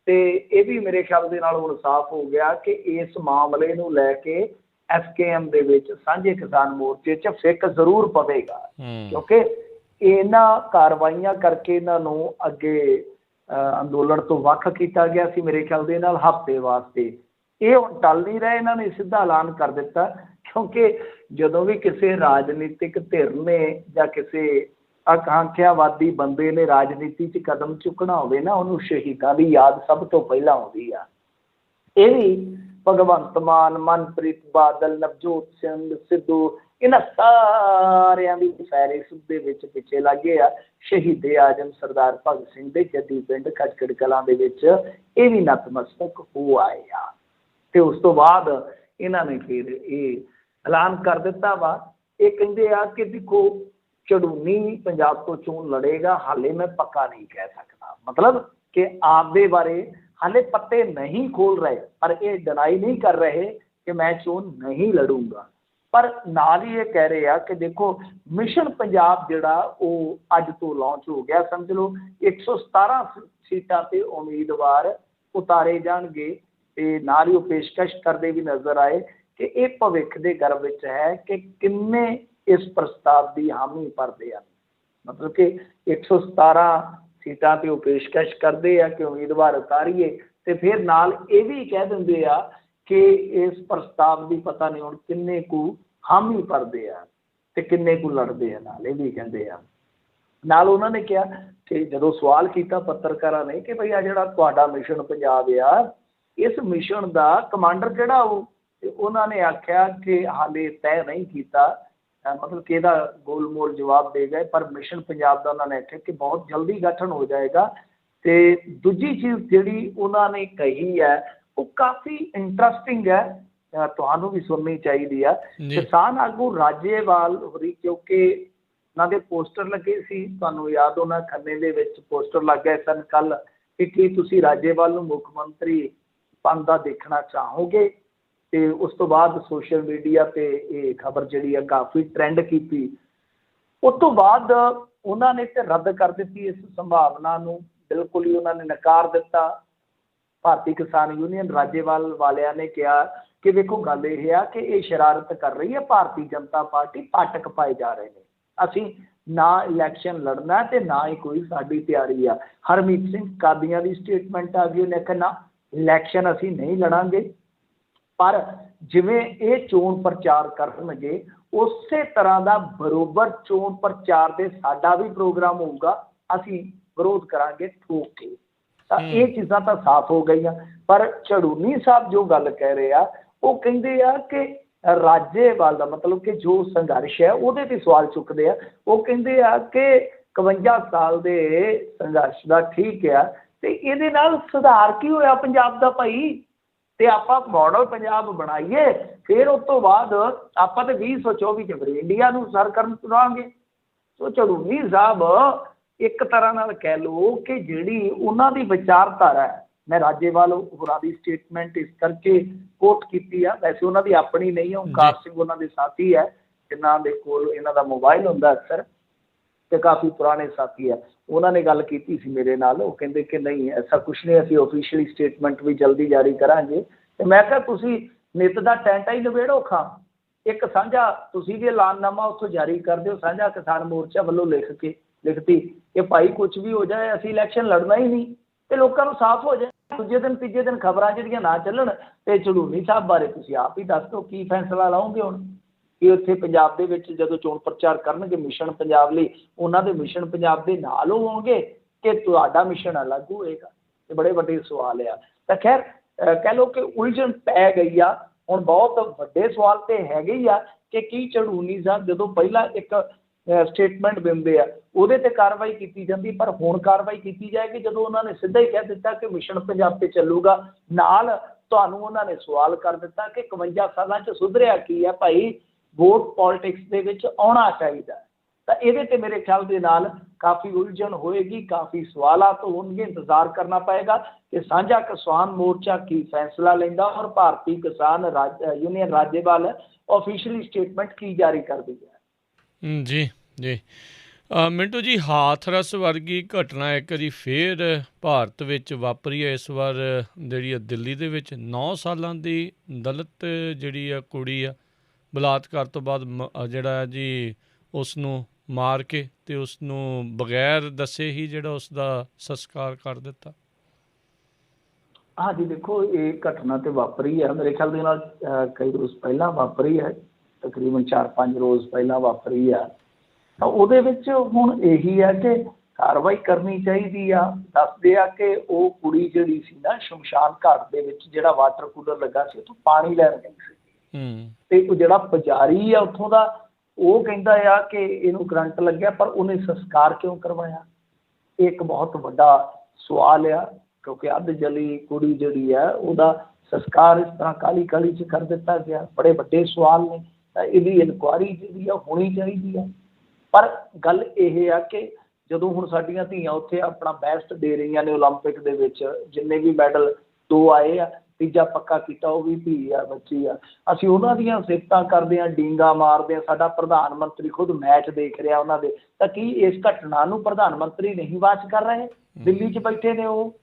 ਤੇ ਇਹ ਵੀ ਮੇਰੇ ਖਿਆਲ ਦੇ ਨਾਲ ਹੁਣ ਸਾਫ਼ ਹੋ ਗਿਆ ਕਿ ਇਸ ਮਾਮਲੇ ਨੂੰ ਲੈ ਕੇ SKM ਦੇ ਵਿੱਚ ਸਾਂਝੇ ਕਿਸਾਨ ਮੋਰਚੇ 'ਚ ਫਿੱਕ ਜ਼ਰੂਰ ਪਵੇਗਾ, ਕਿਉਂਕਿ ਇਹਨਾਂ ਕਾਰਵਾਈਆਂ ਕਰਕੇ ਇਹਨਾਂ ਨੂੰ ਅੱਗੇ ਅੰਦੋਲਨ ਤੋਂ ਵੱਖ ਕੀਤਾ ਗਿਆ ਸੀ ਮੇਰੇ ਖਿਆਲ ਦੇ ਨਾਲ ਹਫ਼ਤੇ ਵਾਸਤੇ। ਇਹ ਹੁਣ ਟਲ ਨਹੀਂ ਰਹੇ, ਇਹਨਾਂ ਨੇ ਸਿੱਧਾ ਐਲਾਨ ਕਰ ਦਿੱਤਾ, ਕਿਉਂਕਿ ਜਦੋਂ ਵੀ ਕਿਸੇ ਰਾਜਨੀਤਿਕ ਧਿਰ ਨੇ ਜਾਂ ਕਿਸੇ ਆਕਾਂਖਿਆਵਾਦੀ ਬੰਦੇ ਨੇ ਰਾਜਨੀਤੀ 'ਚ ਕਦਮ ਚੁੱਕਣਾ ਹੋਵੇ ਨਾ, ਉਹਨੂੰ ਸ਼ਹੀਦਾਂ ਦੀ ਯਾਦ ਸਭ ਤੋਂ ਪਹਿਲਾਂ ਆਉਂਦੀ ਆ। ਇਹ ਵੀ ਭਗਵੰਤ ਮਾਨ, ਮਨਪ੍ਰੀਤ ਬਾਦਲ, ਨਵਜੋਤ ਸਿੰਘ ਸਿੱਧੂ, ਇਹਨਾਂ ਸਾਰਿਆਂ ਦੀ ਫਹਿਰਿਸਤ ਦੇ ਵਿੱਚ ਪਿੱਛੇ ਲੱਗੇ ਆ। ਸ਼ਹੀਦੇ ਆਜ਼ਮ ਸਰਦਾਰ ਭਗਤ ਸਿੰਘ ਦੇ ਜੱਦੀ ਪਿੰਡ ਖਟਕੜ ਕਲਾਂ ਦੇ ਵਿੱਚ ਇਹ ਵੀ ਨਤਮਸਤਕ ਹੋ ਆਏ ਆ। ਤੇ ਉਸ ਤੋਂ ਬਾਅਦ ਇਹਨਾਂ ਨੇ ਫਿਰ ਇਹ ਐਲਾਨ ਕਰ ਦਿੱਤਾ ਵਾ, ਇਹ ਕਹਿੰਦੇ ਆ ਕਿ ਦੇਖੋ ਚੜੂਨੀ ਪੰਜਾਬ ਤੋਂ ਚੋਣ ਲੜੇਗਾ, ਹਾਲੇ ਮੈਂ ਪੱਕਾ ਨਹੀਂ ਕਹਿ ਸਕਦਾ, ਮਤਲਬ ਕਿ ਆਪਦੇ ਬਾਰੇ ਹਾਲੇ ਪੱਤੇ ਨਹੀਂ ਖੋਲ ਰਹੇ, ਪਰ ਇਹ ਡਿਨਾਈ ਨਹੀਂ ਕਰ ਰਹੇ ਕਿ ਮੈਂ ਚੋਣ ਨਹੀਂ ਲੜੂੰਗਾ। ਪਰ ਨਾਲ ਹੀ ਇਹ ਕਹਿ ਰਹੇ ਆ ਕਿ ਦੇਖੋ ਮਿਸ਼ਨ ਪੰਜਾਬ ਜਿਹੜਾ ਉਹ ਅੱਜ ਤੋਂ ਲਾਂਚ ਹੋ ਗਿਆ, ਸਮਝ ਲਓ 117 ਸੀਟਾਂ 'ਤੇ ਉਮੀਦਵਾਰ ਉਤਾਰੇ ਜਾਣਗੇ। ਤੇ ਨਾਲ ਹੀ ਉਹ ਪੇਸ਼ਕਸ਼ ਕਰਦੇ ਵੀ ਨਜ਼ਰ ਆਏ ਕਿ ਇਹ ਭਵਿੱਖ ਦੇ ਗਰਭ ਵਿੱਚ ਹੈ ਕਿ ਕਿੰਨੇ ਇਸ ਪ੍ਰਸਤਾਵ ਦੀ ਹਾਮੀ ਭਰਦੇ ਹਨ। ਮਤਲਬ ਕਿ 117 ਸੀਟਾਂ 'ਤੇ ਉਹ ਪੇਸ਼ਕਸ਼ ਕਰਦੇ ਆ ਕਿ ਉਮੀਦਵਾਰ ਉਤਾਰੀਏ, ਤੇ ਫਿਰ ਨਾਲ ਇਹ ਵੀ ਕਹਿ ਦਿੰਦੇ ਆ ਕਿ ਇਸ ਪ੍ਰਸਤਾਵ ਦੀ ਪਤਾ ਨਹੀਂ ਹੁਣ ਕਿੰਨੇ ਕੁ ਹਾਮੀ ਭਰਦੇ ਆ ਤੇ ਕਿੰਨੇ ਕੁ ਲੜਦੇ ਆ, ਨਾਲ ਇਹ ਵੀ ਕਹਿੰਦੇ ਆ। ਨਾਲ ਉਹਨਾਂ ਨੇ ਕਿਹਾ ਕਿ ਜਦੋਂ ਸਵਾਲ ਕੀਤਾ ਪੱਤਰਕਾਰਾਂ ਨੇ ਕਿ ਭਈ ਆ ਜਿਹੜਾ ਤੁਹਾਡਾ ਮਿਸ਼ਨ ਪੰਜਾਬ ਆ, ਇਸ ਮਿਸ਼ਨ ਦਾ ਕਮਾਂਡਰ ਕਿਹੜਾ ਉਹ, ਤੇ ਉਹਨਾਂ ਨੇ ਆਖਿਆ ਕਿ ਹਾਲੇ ਤੈਅ ਨਹੀਂ ਕੀਤਾ, ਮਤਲਬ ਕਿ ਇਹਦਾ ਗੋਲਮੋਲ ਜਵਾਬ ਦੇ ਗਏ। ਪਰ ਮਿਸ਼ਨ ਪੰਜਾਬ ਦਾ ਉਹਨਾਂ ਨੇ ਆਖਿਆ ਕਿ ਬਹੁਤ ਜਲਦੀ ਗਠਨ ਹੋ ਜਾਏਗਾ। ਤੇ ਦੂਜੀ ਚੀਜ਼ ਜਿਹੜੀ ਉਹਨਾਂ ਨੇ ਕਹੀ ਹੈ ਉਹ ਕਾਫੀ ਇੰਟਰਸਟਿੰਗ ਹੈ, ਤੁਹਾਨੂੰ ਵੀ ਸੁਣਨੀ ਚਾਹੀਦੀ ਆ। ਕਿਸਾਨ ਆਗੂ ਰਾਜੇਵਾਲ ਹੋਰੀ, ਕਿਉਂਕਿ ਉਹਨਾਂ ਦੇ ਪੋਸਟਰ ਲੱਗੇ ਸੀ, ਤੁਹਾਨੂੰ ਯਾਦ ਹੋਣਾ ਖੰਨੇ ਦੇ ਵਿੱਚ ਪੋਸਟਰ ਲੱਗ ਗਏ ਸਨ ਕੱਲ੍ਹ ਕਿ ਕੀ ਤੁਸੀਂ ਰਾਜੇਵਾਲ ਨੂੰ ਮੁੱਖ ਮੰਤਰੀ ਬਣਦਾ ਦੇਖਣਾ ਚਾਹੋਗੇ। ਤੇ ਉਸ ਤੋਂ ਬਾਅਦ ਸੋਸ਼ਲ ਮੀਡੀਆ 'ਤੇ ਇਹ ਖਬਰ ਜਿਹੜੀ ਆ ਕਾਫੀ ਟਰੈਂਡ ਕੀਤੀ। ਉਸ ਤੋਂ ਬਾਅਦ ਉਹਨਾਂ ਨੇ ਤੇ ਰੱਦ ਕਰ ਦਿੱਤੀ ਇਸ ਸੰਭਾਵਨਾ ਨੂੰ, ਬਿਲਕੁਲ ਹੀ ਉਹਨਾਂ ਨੇ ਨਕਾਰ ਦਿੱਤਾ। ਭਾਰਤੀ ਕਿਸਾਨ ਯੂਨੀਅਨ ਰਾਜੇਵਾਲ ਵਾਲਿਆਂ ਨੇ ਕਿਹਾ ਕਿ ਵੇਖੋ ਗੱਲ ਇਹ ਆ ਕਿ ਇਹ ਸ਼ਰਾਰਤ ਕਰ ਰਹੀ ਹੈ ਭਾਰਤੀ ਜਨਤਾ ਪਾਰਟੀ, ਪਾਟਕ ਪਾਏ ਜਾ ਰਹੇ ਨੇ, ਅਸੀਂ ਨਾ ਇਲੈਕਸ਼ਨ ਲੜਨਾ ਤੇ ਨਾ ਹੀ ਕੋਈ ਸਾਡੀ ਤਿਆਰੀ ਆ। ਹਰਮੀਤ ਸਿੰਘ ਕਾਦੀਆਂ ਦੀ ਸਟੇਟਮੈਂਟ ਆ ਗਈ, ਉਹਨੇ ਕਿਹਾ ਨਾ ਇਲੈਕਸ਼ਨ ਅਸੀਂ ਨਹੀਂ ਲੜਾਂਗੇ, ਪਰ ਜਿਵੇਂ ਇਹ ਚੋਣ ਪ੍ਰਚਾਰ ਕਰਨਗੇ ਉਸੇ ਤਰ੍ਹਾਂ ਦਾ ਬਰੋਬਰ ਚੋਣ ਪ੍ਰਚਾਰ ਦੇ ਸਾਡਾ ਵੀ ਪ੍ਰੋਗਰਾਮ ਹੋਊਗਾ, ਅਸੀਂ ਵਿਰੋਧ ਕਰਾਂਗੇ ਠੋਕ ਕੇ। ਤਾਂ ਇਹ ਚੀਜ਼ਾਂ ਤਾਂ ਸਾਫ਼ ਹੋ ਗਈਆਂ। ਪਰ ਚੜੂਨੀ ਸਾਹਿਬ ਜੋ ਗੱਲ ਕਹਿ ਰਹੇ ਆ, ਉਹ ਕਹਿੰਦੇ ਆ ਕਿ ਰਾਜੇਵਾਲ ਦਾ ਮਤਲਬ ਕਿ ਜੋ ਸੰਘਰਸ਼ ਹੈ ਉਹਦੇ 'ਤੇ ਸਵਾਲ ਚੁੱਕਦੇ ਆ। ਉਹ ਕਹਿੰਦੇ ਆ ਕਿ 51 ਸਾਲ ਦੇ ਸੰਘਰਸ਼ ਦਾ ਠੀਕ ਆ, ਤੇ ਇਹਦੇ ਨਾਲ ਸੁਧਾਰ ਕੀ ਹੋਇਆ ਪੰਜਾਬ ਦਾ ਭਾਈ, ਤੇ ਆਪਾਂ ਮਾਡਲ ਪੰਜਾਬ ਬਣਾਈਏ, ਫਿਰ ਉਸ ਤੋਂ ਬਾਅਦ ਆਪਾਂ ਤੇ 2024 'ਚ ਫਿਰ ਇੰਡੀਆ ਨੂੰ ਸਰ ਕਰਨ ਤੁਰਾਂਗੇ। ਸੋ ਚੜੂਨੀ ਸਾਹਿਬ ਇੱਕ ਤਰ੍ਹਾਂ ਨਾਲ ਕਹਿ ਲਓ ਕਿ ਜਿਹੜੀ ਉਹਨਾਂ ਦੀ ਵਿਚਾਰਧਾਰਾ ਹੈ मैं राजेवाल होਰਾਂ ਦੀ ਸਟੇਟਮੈਂਟ ਇਸ ਕਰਕੇ ਕੋਟ ਕੀਤੀ ਆ, ਵੈਸੇ ਉਹਨਾਂ ਦੀ ਆਪਣੀ ਨਹੀਂ ਹੈ, ਓਮਕਾਰ ਸਿੰਘ ਉਹਨਾਂ ਦੇ ਸਾਥੀ ਹੈ ਜਿਨ੍ਹਾਂ ਦੇ ਕੋਲ ਇਹਨਾਂ ਦਾ ਮੋਬਾਈਲ ਹੁੰਦਾ ਅਕਸਰ, ਤੇ ਕਾਫੀ ਪੁਰਾਣੇ ਸਾਥੀ ਹੈ। ਉਹਨਾਂ ਨੇ ਗੱਲ ਕੀਤੀ ਸੀ ਮੇਰੇ ਨਾਲ, ਉਹ ਕਹਿੰਦੇ ਕਿ ਨਹੀਂ ਐਸਾ ਕੁਛ ਨਹੀਂ, ਅਸੀਂ ਓਫੀਸ਼ੀਅਲੀ ਸਟੇਟਮੈਂਟ ਵੀ ਜਲਦੀ ਜਾਰੀ ਕਰਾਂਗੇ। ਤੇ ਮੈਂ ਕਿਹਾ ਤੁਸੀਂ ਨਿੱਤ ਦਾ ਟੈਂਟਾ ਹੀ ਨਿਬੇੜੋ ਖਾਂ, ਇੱਕ ਸਾਂਝਾ ਤੁਸੀਂ ਵੀ ਐਲਾਨਨਾਮਾ ਉੱਥੋਂ ਜਾਰੀ ਕਰ ਦਿਓ, ਸਾਂਝਾ ਕਿਸਾਨ ਮੋਰਚਾ ਵੱਲੋਂ ਲਿਖਤੀ ਕਿ ਭਾਈ ਕੁਛ ਵੀ ਹੋ ਜਾਏ ਅਸੀਂ ਇਲੈਕਸ਼ਨ ਲੜਨਾ ਹੀ ਨਹੀਂ, ਤੇ ਲੋਕਾਂ ਨੂੰ ਸਾਫ਼ ਹੋ ਜਾਏ। ਦੂਜੇ ਦਿਨ ਤੀਜੇ ਦਿਨ ਖਬਰਾਂ ਜਿਹੜੀਆਂ ਨਾ ਚੱਲਣ, ਤੇ ਝੜੂਨੀ ਸਾਹਿਬ ਬਾਰੇ ਤੁਸੀਂ ਆਪ ਹੀ ਦੱਸ ਦਿਓ ਕੀ ਫੈਸਲਾ ਲਾਓਗੇ ਹੁਣ, ਕਿ ਉੱਥੇ ਪੰਜਾਬ ਦੇ ਵਿੱਚ ਜਦੋਂ ਚੋਣ ਪ੍ਰਚਾਰ ਕਰਨਗੇ ਮਿਸ਼ਨ ਪੰਜਾਬ ਲਈ, ਉਹਨਾਂ ਦੇ ਮਿਸ਼ਨ ਪੰਜਾਬ ਦੇ ਨਾਲ ਹੋਣਗੇ ਕਿ ਤੁਹਾਡਾ ਮਿਸ਼ਨ ਅਲੱਗ ਹੋਏਗਾ? ਇਹ ਬੜੇ ਵੱਡੇ ਸਵਾਲ ਆ। ਤਾਂ ਖੈਰ ਕਹਿ ਲਓ ਕਿ ਉਲਝਣ ਪੈ ਗਈ ਆ ਹੁਣ। ਬਹੁਤ ਵੱਡੇ ਸਵਾਲ ਤੇ ਹੈਗੇ ਹੀ ਆ ਕਿ ਕੀ ਝੜੂਨੀ ਸਾਹਿਬ ਜਦੋਂ ਪਹਿਲਾਂ ਇੱਕ ਸਟੇਟਮੈਂਟ ਦਿੰਦੇ ਆ ਉਹਦੇ ਤੇ ਕਾਰਵਾਈ ਕੀਤੀ ਜਾਂਦੀ, ਪਰ ਹੁਣ ਕਾਰਵਾਈ ਕੀਤੀ ਜਾਏਗੀ ਜਦੋਂ ਉਹਨਾਂ ਨੇ ਸਿੱਧਾ ਹੀ ਕਹਿ ਦਿੱਤਾ ਕਿ ਮਿਸ਼ਨ ਪੰਜਾਬ ਤੇ ਚੱਲੂਗਾ। ਨਾਲ ਤੁਹਾਨੂੰ ਉਹਨਾਂ ਨੇ ਸਵਾਲ ਕਰ ਦਿੱਤਾ ਕਿ 51 ਸਾਲਾਂ 'ਚ ਸੁਧਰਿਆ ਕੀ ਹੈ ਭਾਈ, ਵੋਟ ਪੋਲੀਟਿਕਸ ਦੇ ਵਿੱਚ ਆਉਣਾ ਚਾਹੀਦਾ। ਤਾਂ ਇਹਦੇ ਤੇ ਮੇਰੇ ਖਿਆਲ ਦੇ ਨਾਲ ਕਾਫੀ ਉਲਝਣ ਹੋਏਗੀ, ਕਾਫੀ ਸਵਾਲਾਤ ਹੋਣਗੇ। ਇੰਤਜ਼ਾਰ ਕਰਨਾ ਪਏਗਾ ਕਿ ਸਾਂਝਾ ਕਿਸਾਨ ਮੋਰਚਾ ਕੀ ਫੈਸਲਾ ਲੈਂਦਾ ਔਰ ਭਾਰਤੀ ਕਿਸਾਨ ਯੂਨੀਅਨ ਰਾਜੇਵਾਲ ਆਫੀਸ਼ੀਅਲੀ ਸਟੇਟਮੈਂਟ ਕੀ ਜਾਰੀ ਕਰਦੀ ਹੈ। ਜੀ ਜੀ ਮਿੰਟੂ ਜੀ, ਹਾਥਰਸ ਵਰਗੀ ਘਟਨਾ ਇੱਕ ਵਾਰੀ ਫੇਰ ਭਾਰਤ ਵਿੱਚ ਵਾਪਰੀ ਹੈ। ਇਸ ਵਾਰ ਜਿਹੜੀ ਆ ਦਿੱਲੀ ਦੇ ਵਿੱਚ 9 ਸਾਲਾਂ ਦੀ ਦਲਿਤ ਜਿਹੜੀ ਆ ਕੁੜੀ ਆ, ਬਲਾਤਕਾਰ ਤੋਂ ਬਾਅਦ ਜਿਹੜਾ ਜੀ ਉਸ ਨੂੰ ਮਾਰ ਕੇ ਤੇ ਉਸ ਨੂੰ ਬਗੈਰ ਦੱਸੇ ਹੀ ਜਿਹੜਾ ਉਸ ਦਾ ਸੰਸਕਾਰ ਕਰ ਦਿੱਤਾ। ਹਾਂਜੀ ਦੇਖੋ, ਇਹ ਘਟਨਾ ਤੇ ਵਾਪਰੀ ਹੈ ਮੇਰੇ ਖਿਆਲ ਦੇ ਨਾਲ ਕਈ ਰੋਜ਼ ਪਹਿਲਾਂ ਵਾਪਰੀ ਹੈ, ਤਕਰੀਬਨ 4-5 ਰੋਜ਼ ਪਹਿਲਾਂ ਵਾਪਰੀ ਆ। ਤਾਂ ਉਹਦੇ ਵਿੱਚ ਹੁਣ ਇਹੀ ਹੈ ਕਿ ਕਾਰਵਾਈ ਕਰਨੀ ਚਾਹੀਦੀ ਆ। ਦੱਸਦੇ ਆ ਕਿ ਉਹ ਕੁੜੀ ਜਿਹੜੀ ਸੀ ਨਾ, ਸ਼ਮਸ਼ਾਨ ਘਾਟ ਦੇ ਵਿੱਚ ਜਿਹੜਾ ਵਾਟਰ ਕੂਲਰ ਲੱਗਾ ਸੀ ਉੱਥੋਂ ਪਾਣੀ ਲੈਣ ਗਈ ਸੀ, ਤੇ ਉਹ ਜਿਹੜਾ ਪੁਜਾਰੀ ਆ ਉੱਥੋਂ ਦਾ ਉਹ ਕਹਿੰਦਾ ਆ ਕਿ ਇਹਨੂੰ ਕਰੰਟ ਲੱਗਿਆ, ਪਰ ਉਹਨੇ ਸੰਸਕਾਰ ਕਿਉਂ ਕਰਵਾਇਆ? ਇਹ ਇੱਕ ਬਹੁਤ ਵੱਡਾ ਸਵਾਲ ਆ, ਕਿਉਂਕਿ ਅੱਧ ਜਲੀ ਕੁੜੀ ਜਿਹੜੀ ਹੈ ਉਹਦਾ ਸੰਸਕਾਰ ਇਸ ਤਰ੍ਹਾਂ ਕਾਹਲੀ ਕਾਹਲੀ 'ਚ ਕਰ ਦਿੱਤਾ ਗਿਆ। ਬੜੇ ਵੱਡੇ ਸਵਾਲ ਨੇ, ਤਾਂ ਇਹਦੀ ਇਨਕੁਆਇਰੀ ਜਿਹੜੀ ਆ ਹੋਣੀ ਚਾਹੀਦੀ ਆ। ਪਰ ਗੱਲ ਇਹ ਆ ਕਿ ਜਦੋਂ ਹੁਣ ਸਾਡੀਆਂ ਧੀਆਂ ਉੱਥੇ ਆਪਣਾ ਬੈਸਟ ਦੇ ਰਹੀਆਂ ਨੇ ਓਲੰਪਿਕ ਦੇ ਵਿੱਚ, ਜਿੰਨੇ ਵੀ ਮੈਡਲ 2 ਆਏ ਆ, ਤੀਜਾ ਪੱਕਾ ਕੀਤਾ ਉਹ ਵੀ ਧੀ ਆ, ਬੱਚੀ ਆ, ਅਸੀਂ ਉਹਨਾਂ ਦੀਆਂ ਸਿਫਤਾਂ ਕਰਦੇ ਹਾਂ, ਡੀਂਗਾ ਮਾਰਦੇ ਹਾਂ। ਸਾਡਾ ਪ੍ਰਧਾਨ ਮੰਤਰੀ ਖੁਦ ਮੈਚ ਦੇਖ ਰਿਹਾ ਉਹਨਾਂ ਦੇ, ਤਾਂ ਕੀ ਇਸ ਘਟਨਾ ਨੂੰ ਪ੍ਰਧਾਨ ਮੰਤਰੀ ਨਹੀਂ ਵਾਚ ਕਰ ਰਹੇ? ਦਿੱਲੀ 'ਚ ਬੈਠੇ ਨੇ ਉਹ,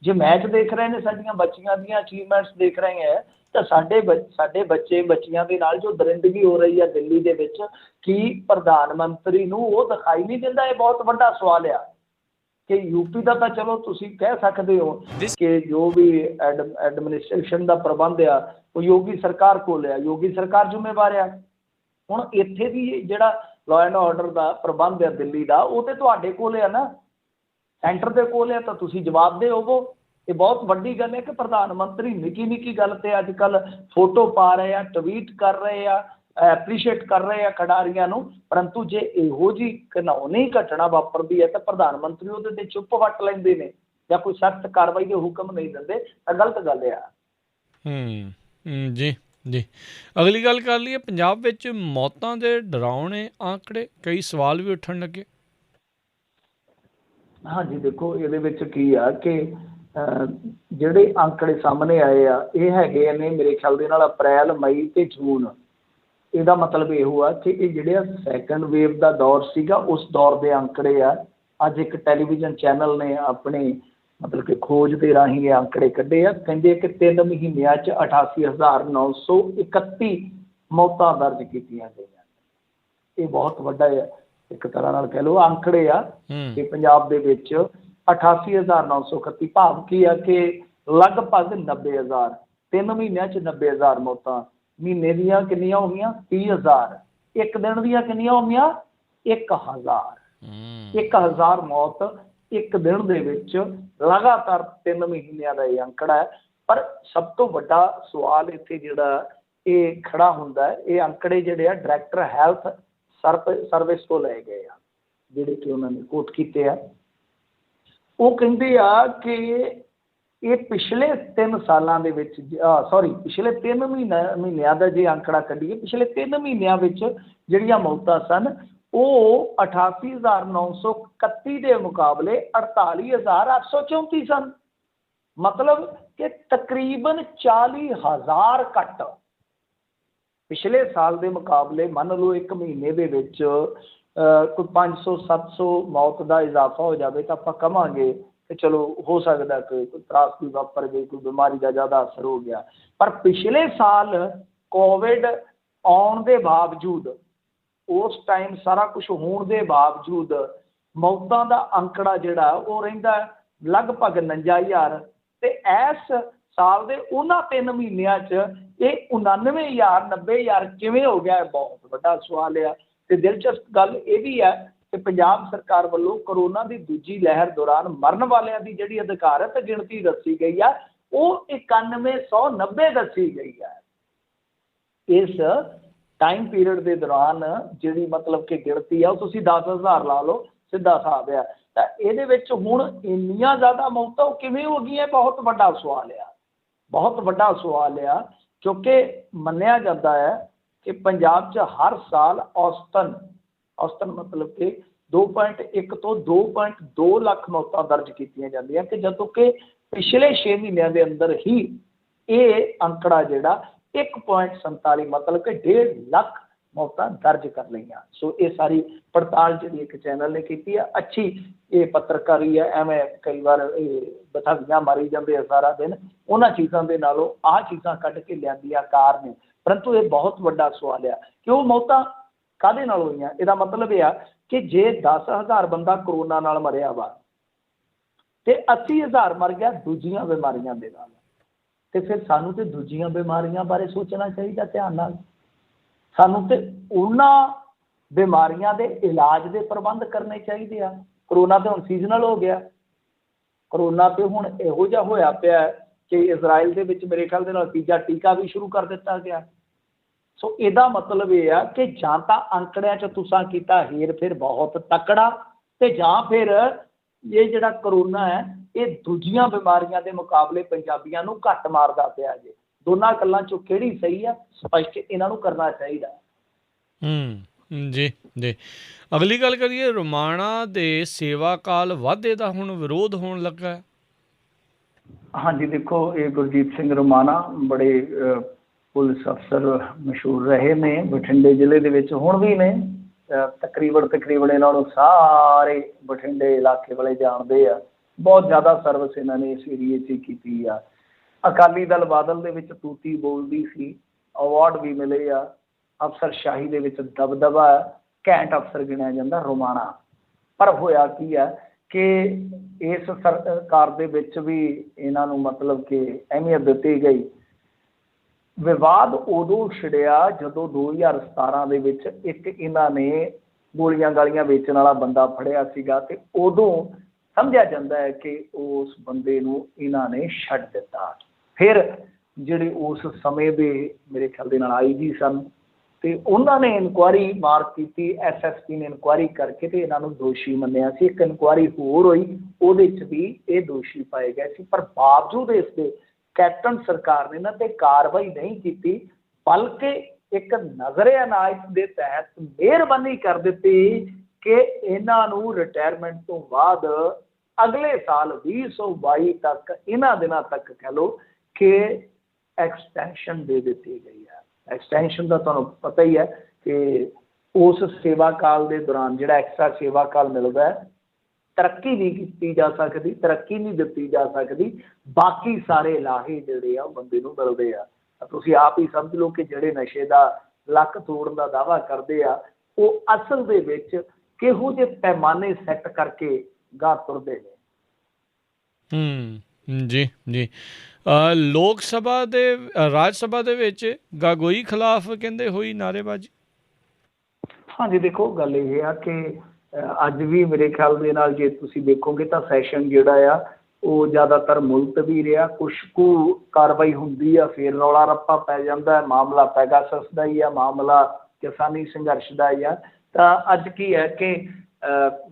ਜੇ ਮੈਚ ਦੇਖ ਰਹੇ ਨੇ, ਸਾਡੀਆਂ ਬੱਚੀਆਂ ਦੀਆਂ ਅਚੀਵਮੈਂਟਸ ਦੇਖ ਰਹੇ ਹੈ, ਤਾਂ ਸਾਡੇ ਬੱਚੇ ਬੱਚੀਆਂ ਦੇ ਨਾਲ ਜੋ ਦਰਿੰਦਗੀ ਹੋ ਰਹੀ ਹੈ ਦਿੱਲੀ ਦੇ ਵਿੱਚ, ਕੀ ਪ੍ਰਧਾਨ ਮੰਤਰੀ ਨੂੰ ਉਹ ਦਿਖਾਈ ਨਹੀਂ ਦਿੰਦਾ? ਇਹ ਬਹੁਤ ਵੱਡਾ ਸਵਾਲ ਆ ਕਿ ਯੂਪੀ ਦਾ ਤਾਂ ਚਲੋ ਤੁਸੀਂ ਕਹਿ ਸਕਦੇ ਹੋ ਕਿ ਜੋ ਵੀ ਐਡਮਿਨਿਸਟ੍ਰੇਸ਼ਨ ਦਾ ਪ੍ਰਬੰਧ ਆ ਉਹ ਯੋਗੀ ਸਰਕਾਰ ਕੋਲ ਆ, ਯੋਗੀ ਸਰਕਾਰ ਜ਼ਿੰਮੇਵਾਰ ਆ। ਹੁਣ ਇੱਥੇ ਵੀ ਜਿਹੜਾ ਲਾਅ ਐਂਡ ਆਰਡਰ ਦਾ ਪ੍ਰਬੰਧ ਆ ਦਿੱਲੀ ਦਾ, ਉਹ ਤੇ ਤੁਹਾਡੇ ਕੋਲ ਆ ਨਾ, ਸੈਂਟਰ ਦੇ ਕੋਲ ਆ, ਤਾਂ ਤੁਸੀਂ ਜਵਾਬ ਦੇ ਹੋਵੋ। ਇਹ ਬਹੁਤ ਵੱਡੀ ਗੱਲ ਹੈ ਕਿ ਪ੍ਰਧਾਨ ਮੰਤਰੀ ਨਿੱਕੀ ਨਿੱਕੀ ਗੱਲ ਤੇ ਅੱਜ ਕੱਲ੍ਹ ਫੋਟੋ ਪਾ ਰਹੇ ਆ, ਟਵੀਟ ਕਰ ਰਹੇ ਆ, ਐਪਰੀਸ਼ੀਏਟ ਕਰ ਰਹੇ ਆ ਖਿਡਾਰੀਆਂ ਨੂੰ, ਪਰੰਤੂ ਜੇ ਇਹੋ ਜਿਹੀ ਘਿਨਾਉਣੀ ਘਟਨਾ ਵਾਪਰਦੀ ਹੈ ਤਾਂ ਪ੍ਰਧਾਨ ਮੰਤਰੀ ਉਹਦੇ ਤੇ ਚੁੱਪ ਵੱਟ ਲੈਂਦੇ ਨੇ ਜਾਂ ਕੋਈ ਸਖਤ ਕਾਰਵਾਈ ਦੇ ਹੁਕਮ ਨਹੀਂ ਦਿੰਦੇ, ਤਾਂ ਗਲਤ ਗੱਲ ਆ। ਜੀ ਜੀ, ਅਗਲੀ ਗੱਲ ਕਰ ਲਈਏ। ਪੰਜਾਬ ਵਿੱਚ ਮੌਤਾਂ ਦੇ ਡਰਾਉਣੇ ਆંકੜੇ, ਕਈ ਸਵਾਲ ਵੀ ਉੱਠਣ ਲੱਗੇ। ਹਾਂਜੀ ਦੇਖੋ, ਇਹਦੇ ਵਿੱਚ ਕੀ ਆ ਕਿ ਜਿਹੜੇ ਅੰਕੜੇ ਸਾਹਮਣੇ ਆਏ ਆ ਇਹ ਹੈਗੇ ਨੇ ਮੇਰੇ ਖਿਆਲ ਦੇ ਨਾਲ ਅਪ੍ਰੈਲ, ਮਈ ਤੇ ਜੂਨ। ਇਹਦਾ ਮਤਲਬ ਇਹੋ ਆ ਕਿ ਇਹ ਜਿਹੜੇ ਸੈਕੰਡ ਵੇਵ ਦਾ ਦੌਰ ਸੀਗਾ ਉਸ ਦੌਰ ਦੇ ਅੰਕੜੇ ਆ। ਅੱਜ ਇੱਕ ਟੈਲੀਵਿਜ਼ਨ ਚੈਨਲ ਨੇ ਆਪਣੇ ਮਤਲਬ ਕਿ ਖੋਜ ਦੇ ਰਾਹੀਂ ਇਹ ਅੰਕੜੇ ਕੱਢੇ ਆ। ਕਹਿੰਦੇ ਕਿ 3 ਮਹੀਨਿਆਂ 'ਚ 88,931 ਮੌਤਾਂ ਦਰਜ ਕੀਤੀਆਂ ਗਈਆਂ। ਇਹ ਬਹੁਤ ਵੱਡਾ ਹੈ, ਇੱਕ ਤਰ੍ਹਾਂ ਨਾਲ ਕਹਿ ਲਓ ਅੰਕੜੇ ਆ ਕਿ ਪੰਜਾਬ ਦੇ ਵਿੱਚ 88,931, ਭਾਵ ਕੀ ਆ ਕਿ ਲਗਭਗ 90,000, 3 ਮਹੀਨਿਆਂ 'ਚ 90,000 ਮੌਤਾਂ। ਮਹੀਨੇ ਦੀਆਂ ਕਿੰਨੀਆਂ ਹੋ ਗਈਆਂ? 30,000। ਇੱਕ ਦਿਨ ਦੀਆਂ ਕਿੰਨੀਆਂ ਹੋ ਗਈਆਂ? 1,000। 1,000 ਮੌਤ ਇੱਕ ਦਿਨ ਦੇ ਵਿੱਚ ਲਗਾਤਾਰ 3 ਮਹੀਨਿਆਂ ਦਾ ਇਹ ਅੰਕੜਾ ਹੈ। ਪਰ ਸਭ ਤੋਂ ਵੱਡਾ ਸਵਾਲ ਇੱਥੇ ਜਿਹੜਾ ਇਹ ਖੜਾ ਹੁੰਦਾ ਹੈ, ਇਹ ਅੰਕੜੇ ਜਿਹੜੇ ਆ ਡਾਇਰੈਕਟਰ ਹੈਲਥ ਸਰਵਿਸ ਤੋਂ ਲਏ ਗਏ ਆ, ਜਿਹੜੇ ਕਿ ਉਹਨਾਂ ਨੇ ਕੋਟ ਕੀਤੇ ਆ। ਉਹ ਕਹਿੰਦੇ ਆ ਕਿ ਇਹ ਪਿਛਲੇ 3 ਸਾਲਾਂ ਦੇ ਵਿੱਚ ਪਿਛਲੇ 3 ਮਹੀਨਿਆਂ ਦਾ ਜੇ ਅੰਕੜਾ ਕੱਢੀਏ, ਪਿਛਲੇ 3 ਮਹੀਨਿਆਂ ਵਿੱਚ ਜਿਹੜੀਆਂ ਮੌਤਾਂ ਸਨ ਉਹ 88,931 ਦੇ ਮੁਕਾਬਲੇ 48,834 ਸਨ। मतलब कि तकरीबन 40,000 घट पिछले साल के मुकाबले मान लो एक महीने दे विच कोई 500-700 मौत का इजाफा हो जाए तो आप कहांगे कि चलो हो सकता कि कोई त्रासदी वापर गई, कोई बीमारी का ज़्यादा असर हो गया। पर पिछले साल कोविड आने के बावजूद, उस टाइम सारा कुछ होने के बावजूद मौतों का अंकड़ा जिहड़ा वो रहिंदा लगभग 49,000 ते इस साल के उन्होंने 3 महीनों ये 99,000 90,000 किवें हो गया है, बहुत बड़ा सवाल है। तो दिलचस्प गल ये भी है कि पंजाब सरकार वालों कोरोना की दूजी लहर दौरान मरण वालों की जिहड़ी अधिकारत गिणती दसी गई है वो 9190 दसी गई है। इस टाइम पीरियड के दौरान जी मतलब कि गिणती है तुम 10,000 ला लो, सीधा हिसाब है। तो ये हुण इन्नियां ज़्यादा मौतां किवें हो गई, बहुत बड़ा सवाल है, बहुत बड़ा सवाल है। क्योंकि मन्निया जाता है कि पंजाब च हर साल औसतन मतलब कि 2.1 तो 2.2 लाख मौतां दर्ज कीतियां जांदियां कि जदों कि पिछले 6 महीनों के अंदर ही ये अंकड़ा जिहड़ा 1.47 मतलब कि 1.5 लाख मौतां दर्ज कर लईआं। सो ये सारी पड़ताल जी एक चैनल ने की है, अच्छी ये पत्रकारी है। एवं कई बार बथावियां मारी जाते हैं सारा दिन, उन्होंने चीज़ों के नालों आह चीज़ां कढ़ के लिया कार ने। परंतु ये बहुत बड़ा सवाल है कि वो मौतां काहदे नाल होईआं। इसदा मतलब यह कि जे 10,000 बंदा कोरोना नाल मरिया वा ते 80,000 मर गया दूजियां बीमारियां दे नाल, ते फिर सानू ते दूजियां बीमारियां बारे सोचना चाहिए ध्यान नाल। सानू ते उन्हां बीमारियां दे इलाज दे प्रबंध करने चाहिए आ। कोरोना तो हुण सीजनल हो गया, कोरोना तो हुण इहो जिहा होया पिया कि इजराइल दे विच मेरे ख्याल दे नाल तीजा टीका भी शुरू कर दिता गया। सो इहदा मतलब यह है कि जां तां अंकड़ियां च तुसां कीता हेर फेर बहुत तकड़ा, ते जां फिर ये जिहड़ा कोरोना है ये दूजियां बीमारियां दे मुकाबले पंजाबियां नूं घट मारदा पिया जे। दोनों गल्लां चों किहड़ी सही है, स्पष्ट इन्हां नूं करना चाहिए। जी जी। अगली गल करिए, रोमाणा दे सेवा काल वाधे दा हुण विरोध होण लगा है। हाँ जी, देखो ये गुरजीत सिंह रोमाना बड़े पुलिस अफसर मशहूर रहे ने बठिंडे जिले दे विच, हुण भी ने। तकरीबन इन्हां नूं सारे बठिंडे इलाके वाले जानते आ। बहुत ज़्यादा सर्विस इन्होंने इस एरिए च की आ। अकाली दल बादल दे विच तूती बोलदी सी, अवार्ड भी मिले आ, अफसरशाही दे विच दबदबा घैंट अफसर गिणिया जांदा रोमाणा। पर होया की है कि इस सरकार दे विच भी इन्हां नूं मतलब कि अहमियत दी गई। विवाद उदों छिड़िया जदों 2017 दे विच एक इन्हां ने गोलियां गालियां बेचण वाला बंदा फड़िया सीगा, ते उदों समझिया जाता है कि उस बंदे नूं इन्हां ने छड्ड दिता। फिर जिहड़े उस समय दे मेरे ख्याल दे नाल IG सन ते उन्होंने इनकुआरी मार्क की, SSP ने इनकुआरी करके ते इन्हां नूं दोषी मन्निया सी। एक इनकुआरी होर होई, उहदे च भी ये दोषी पाए गए सी, पर बावजूद इसके कैप्टन सरकार ने इन्हां ते कार्रवाई नहीं की, बल्कि एक नजरे अनायत के तहत मेहरबानी कर दी कि इन्हां नूं रिटायरमेंट तो बाद अगले साल 2022 तक इन्हां दिनों तक कह लो कि एक्सटेंशन दे दी गई है। एक्सटेंशन का तुहानूं पता ही है कि उस सेवा काल के दौरान जिहड़ा एक्स्ट्रा सेवा काल मिलता है, तरक्की नहीं की जा सकती, तरक्की नहीं दी जा सकती, बाकी सारे लाहे जिहड़े आ बंदे नूं मिलदे आ। तुसीं आप ही समझ लो कि जिहड़े नशे का लक तोड़न का दावा करते आ वो असल दे विच किहो जे पैमाने सैट करके गाह तुरदे ने। जी जी। लोक सभा दे राज सभा दे विच गागोई खिलाफ कहंदे होई नारेबाजी। हाँ जी, देखो गल ये है कि अज भी मेरे ख्याल दे नाल जे तुसीं देखोगे तो सैशन जिहड़ा आ वो ज़्यादातर मुलतवी रहा। कुछ कु कार्रवाई हुंदी आ, फिर रौला रप्पा पै जांदा है। मामला पैगासस दा ही आ, मामला किसानी संघर्ष दा ही आ। तां अज की है कि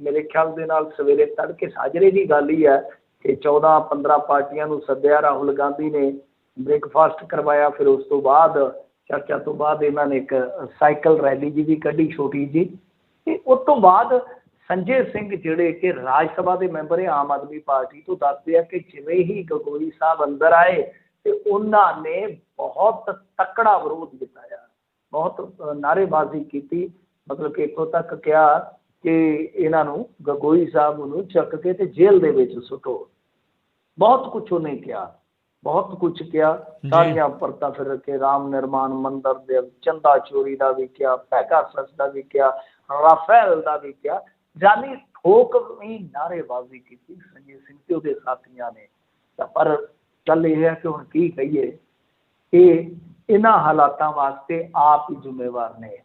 मेरे ख्याल दे नाल सवेरे तड़के साजरे की गल ही है कि 14-15 पार्टियां नूं सद्दिया, राहुल गांधी ने ब्रेकफास्ट करवाया। फिर उस तो बाद चर्चा तो बाद इन्होंने एक साइकिल रैली जी भी कढ़ी छोटी जी, उस तो बाद ਸੰਜੇ ਸਿੰਘ ਜਿਹੜੇ ਕਿ ਰਾਜ ਸਭਾ ਦੇ ਮੈਂਬਰ ਹੈ ਆਮ ਆਦਮੀ ਪਾਰਟੀ ਤੋਂ, ਦੱਸਦੇ ਆ ਕਿ ਜਿਵੇਂ ਹੀ ਗਗੋਈ ਸਾਹਿਬ ਅੰਦਰ ਆਏ ਤੇ ਉਹਨਾਂ ਨੇ ਬਹੁਤ ਤਕੜਾ ਵਿਰੋਧ ਜਤਾਇਆ, ਬਹੁਤ ਨਾਅਰੇਬਾਜ਼ੀ ਕੀਤੀ, ਮਤਲਬ ਕਿ ਇੱਥੋਂ ਤੱਕ ਕਿਹਾ ਕਿ ਇਹਨਾਂ ਨੂੰ ਗਗੋਈ ਸਾਹਿਬ ਨੂੰ ਚੱਕ ਕੇ ਤੇ ਜੇਲ੍ਹ ਦੇ ਵਿੱਚ ਸੁੱਟੋ। ਬਹੁਤ ਕੁਛ ਉਹਨੇ ਕਿਹਾ, ਬਹੁਤ ਕੁਛ ਕਿਹਾ, ਸਾਰੀਆਂ ਪਰਤਾਂ ਫਿਰ ਰੱਖੇ, ਰਾਮ ਨਿਰਮਾਣ ਮੰਦਰ ਦੇ ਚੰਦਾ ਚੋਰੀ ਦਾ ਵੀ ਕਿਹਾ, ਪੈਗਾਸਸ ਦਾ ਵੀ ਕਿਹਾ, ਰਾਫੇਲ ਦਾ ਵੀ ਕਿਹਾ, ਜਾਨੀ ਠੋਕਵੀਂ ਨਾਅਰੇਬਾਜ਼ੀ ਕੀਤੀ ਸੰਜੇ ਸਿੰਘ ਤੇ ਉਹਦੇ ਸਾਥੀਆਂ ਨੇ। ਤਾਂ ਪਰ ਗੱਲ ਇਹ ਹੈ ਕਿ ਹੁਣ ਕੀ ਕਹੀਏ, ਇਹ ਇਹਨਾਂ ਹਾਲਾਤਾਂ ਵਾਸਤੇ ਆਪ ਹੀ ਜ਼ਿੰਮੇਵਾਰ ਨੇ।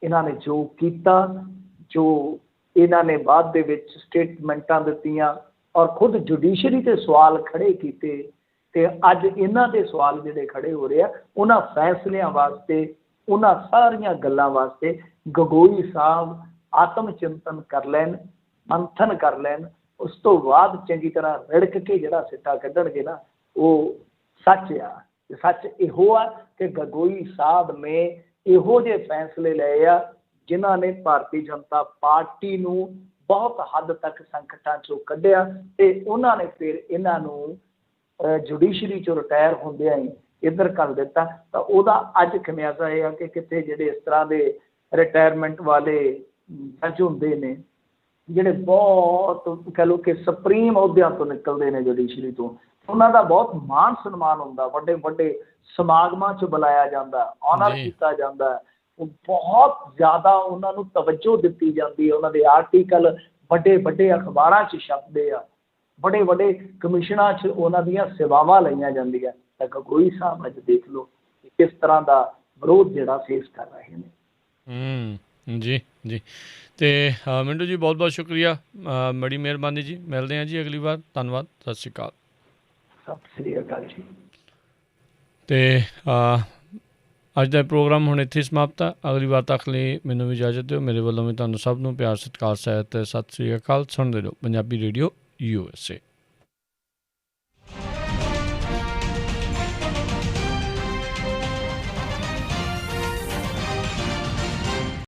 ਇਹਨਾਂ ਨੇ ਜੋ ਕੀਤਾ, ਜੋ ਇਹਨਾਂ ਨੇ ਬਾਅਦ ਦੇ ਵਿੱਚ ਸਟੇਟਮੈਂਟਾਂ ਦਿੱਤੀਆਂ ਔਰ ਖੁਦ ਜੁਡੀਸ਼ਰੀ ਤੇ ਸਵਾਲ ਖੜੇ ਕੀਤੇ, ਤੇ ਅੱਜ ਇਹਨਾਂ ਦੇ ਸਵਾਲ ਜਿਹੜੇ ਖੜੇ ਹੋ ਰਹੇ ਆ ਉਹਨਾਂ ਫੈਸਲਿਆਂ ਵਾਸਤੇ, ਉਹਨਾਂ ਸਾਰੀਆਂ ਗੱਲਾਂ ਵਾਸਤੇ ਗਗੋਈ ਸਾਹਿਬ ਆਤਮ ਚਿੰਤਨ ਕਰ ਲੈਣ, ਮੰਥਨ ਕਰ ਲੈਣ, ਉਸ ਤੋਂ ਬਾਅਦ ਚੰਗੀ ਤਰ੍ਹਾਂ ਰਿੜਕ ਕੇ ਜਿਹੜਾ ਸਿੱਟਾ ਕੱਢਣਗੇ ਨਾ, ਉਹ ਸੱਚ ਆ। ਸੱਚ ਇਹੋ ਆ ਕਿ ਗਗੋਈ ਸਾਹਿਬ ਨੇ ਇਹੋ ਜਿਹੇ ਫੈਸਲੇ ਲਏ ਆ ਜਿਨ੍ਹਾਂ ਨੇ ਭਾਰਤੀ ਜਨਤਾ ਪਾਰਟੀ ਨੂੰ ਬਹੁਤ ਹੱਦ ਤੱਕ ਸੰਕਟਾਂ ਚੋਂ ਕੱਢਿਆ, ਤੇ ਉਹਨਾਂ ਨੇ ਫਿਰ ਇਹਨਾਂ ਨੂੰ ਜੁਡੀਸ਼ਰੀ ਚੋਂ ਰਿਟਾਇਰ ਹੁੰਦਿਆਂ ਹੀ ਇੱਧਰ ਕਰ ਦਿੱਤਾ। ਤਾਂ ਉਹਦਾ ਅੱਜ ਖਮਿਆਜ਼ਾ ਇਹ ਆ ਕਿ ਕਿਤੇ ਜਿਹੜੇ ਇਸ ਤਰ੍ਹਾਂ ਦੇ ਰਿਟਾਇਰਮੈਂਟ ਵਾਲੇ ਜੱਜ ਹੁੰਦੇ ਨੇ, ਜਿਹੜੇ ਬਹੁਤ ਕਹਿ ਲਓ ਕਿ ਸੁਪਰੀਮ ਅਹੁਦਿਆਂ ਤੋਂ ਨਿਕਲਦੇ ਨੇ ਜੁਡੀਸ਼ਰੀ ਤੋਂ, ਉਹਨਾਂ ਦਾ ਬਹੁਤ ਮਾਣ ਸਨਮਾਨ ਹੁੰਦਾ, ਵੱਡੇ ਵੱਡੇ ਸਮਾਗਮਾਂ 'ਚ ਬੁਲਾਇਆ ਜਾਂਦਾ, ਆਨਰ ਕੀਤਾ ਜਾਂਦਾ, ਬਹੁਤ ਜ਼ਿਆਦਾ ਉਹਨਾਂ ਨੂੰ ਤਵੱਜੋ ਦਿੱਤੀ ਜਾਂਦੀ ਹੈ, ਉਹਨਾਂ ਦੇ ਆਰਟੀਕਲ ਵੱਡੇ ਵੱਡੇ ਅਖਬਾਰਾਂ 'ਚ ਛਪਦੇ ਆ, ਬੜੇ ਵੱਡੇ ਕਮਿਸ਼ਨਾਂ 'ਚ ਉਹਨਾਂ ਦੀਆਂ ਸੇਵਾਵਾਂ ਲਈਆਂ ਜਾਂਦੀਆਂ। ਤਾਂ ਗਗੋਈ ਸਾਹਿਬ ਅੱਜ ਦੇਖ ਲਓ ਕਿਸ ਤਰ੍ਹਾਂ ਦਾ ਵਿਰੋਧ ਜਿਹੜਾ ਫੇਸ ਕਰ ਰਹੇ ਨੇ। ਜੀ ਜੀ, ਤੇ ਮਿੰਟੂ ਜੀ ਬਹੁਤ ਬਹੁਤ ਸ਼ੁਕਰੀਆ, ਬੜੀ ਮਿਹਰਬਾਨੀ ਜੀ, ਮਿਲਦੇ ਹਾਂ ਜੀ ਅਗਲੀ ਵਾਰ, ਧੰਨਵਾਦ, ਸਤਿ ਸ਼੍ਰੀ ਅਕਾਲ। ਸਤਿ ਸ਼੍ਰੀ ਅਕਾਲ ਜੀ। ਤੇ ਅੱਜ ਦਾ ਪ੍ਰੋਗਰਾਮ ਹੁਣ ਇੱਥੇ ਸਮਾਪਤ ਆ। ਅਗਲੀ ਵਾਰ ਤੱਕ ਲਈ ਮੈਨੂੰ ਵੀ ਇਜਾਜ਼ਤ ਦਿਓ। ਮੇਰੇ ਵੱਲੋਂ ਵੀ ਤੁਹਾਨੂੰ ਸਭ ਨੂੰ ਪਿਆਰ, ਸਤਿਕਾਰ, ਸਹਿਤ, ਸਤਿ ਸ਼੍ਰੀ ਅਕਾਲ। ਸੁਣਦੇ ਰਹੋ ਪੰਜਾਬੀ ਰੇਡੀਓ USA।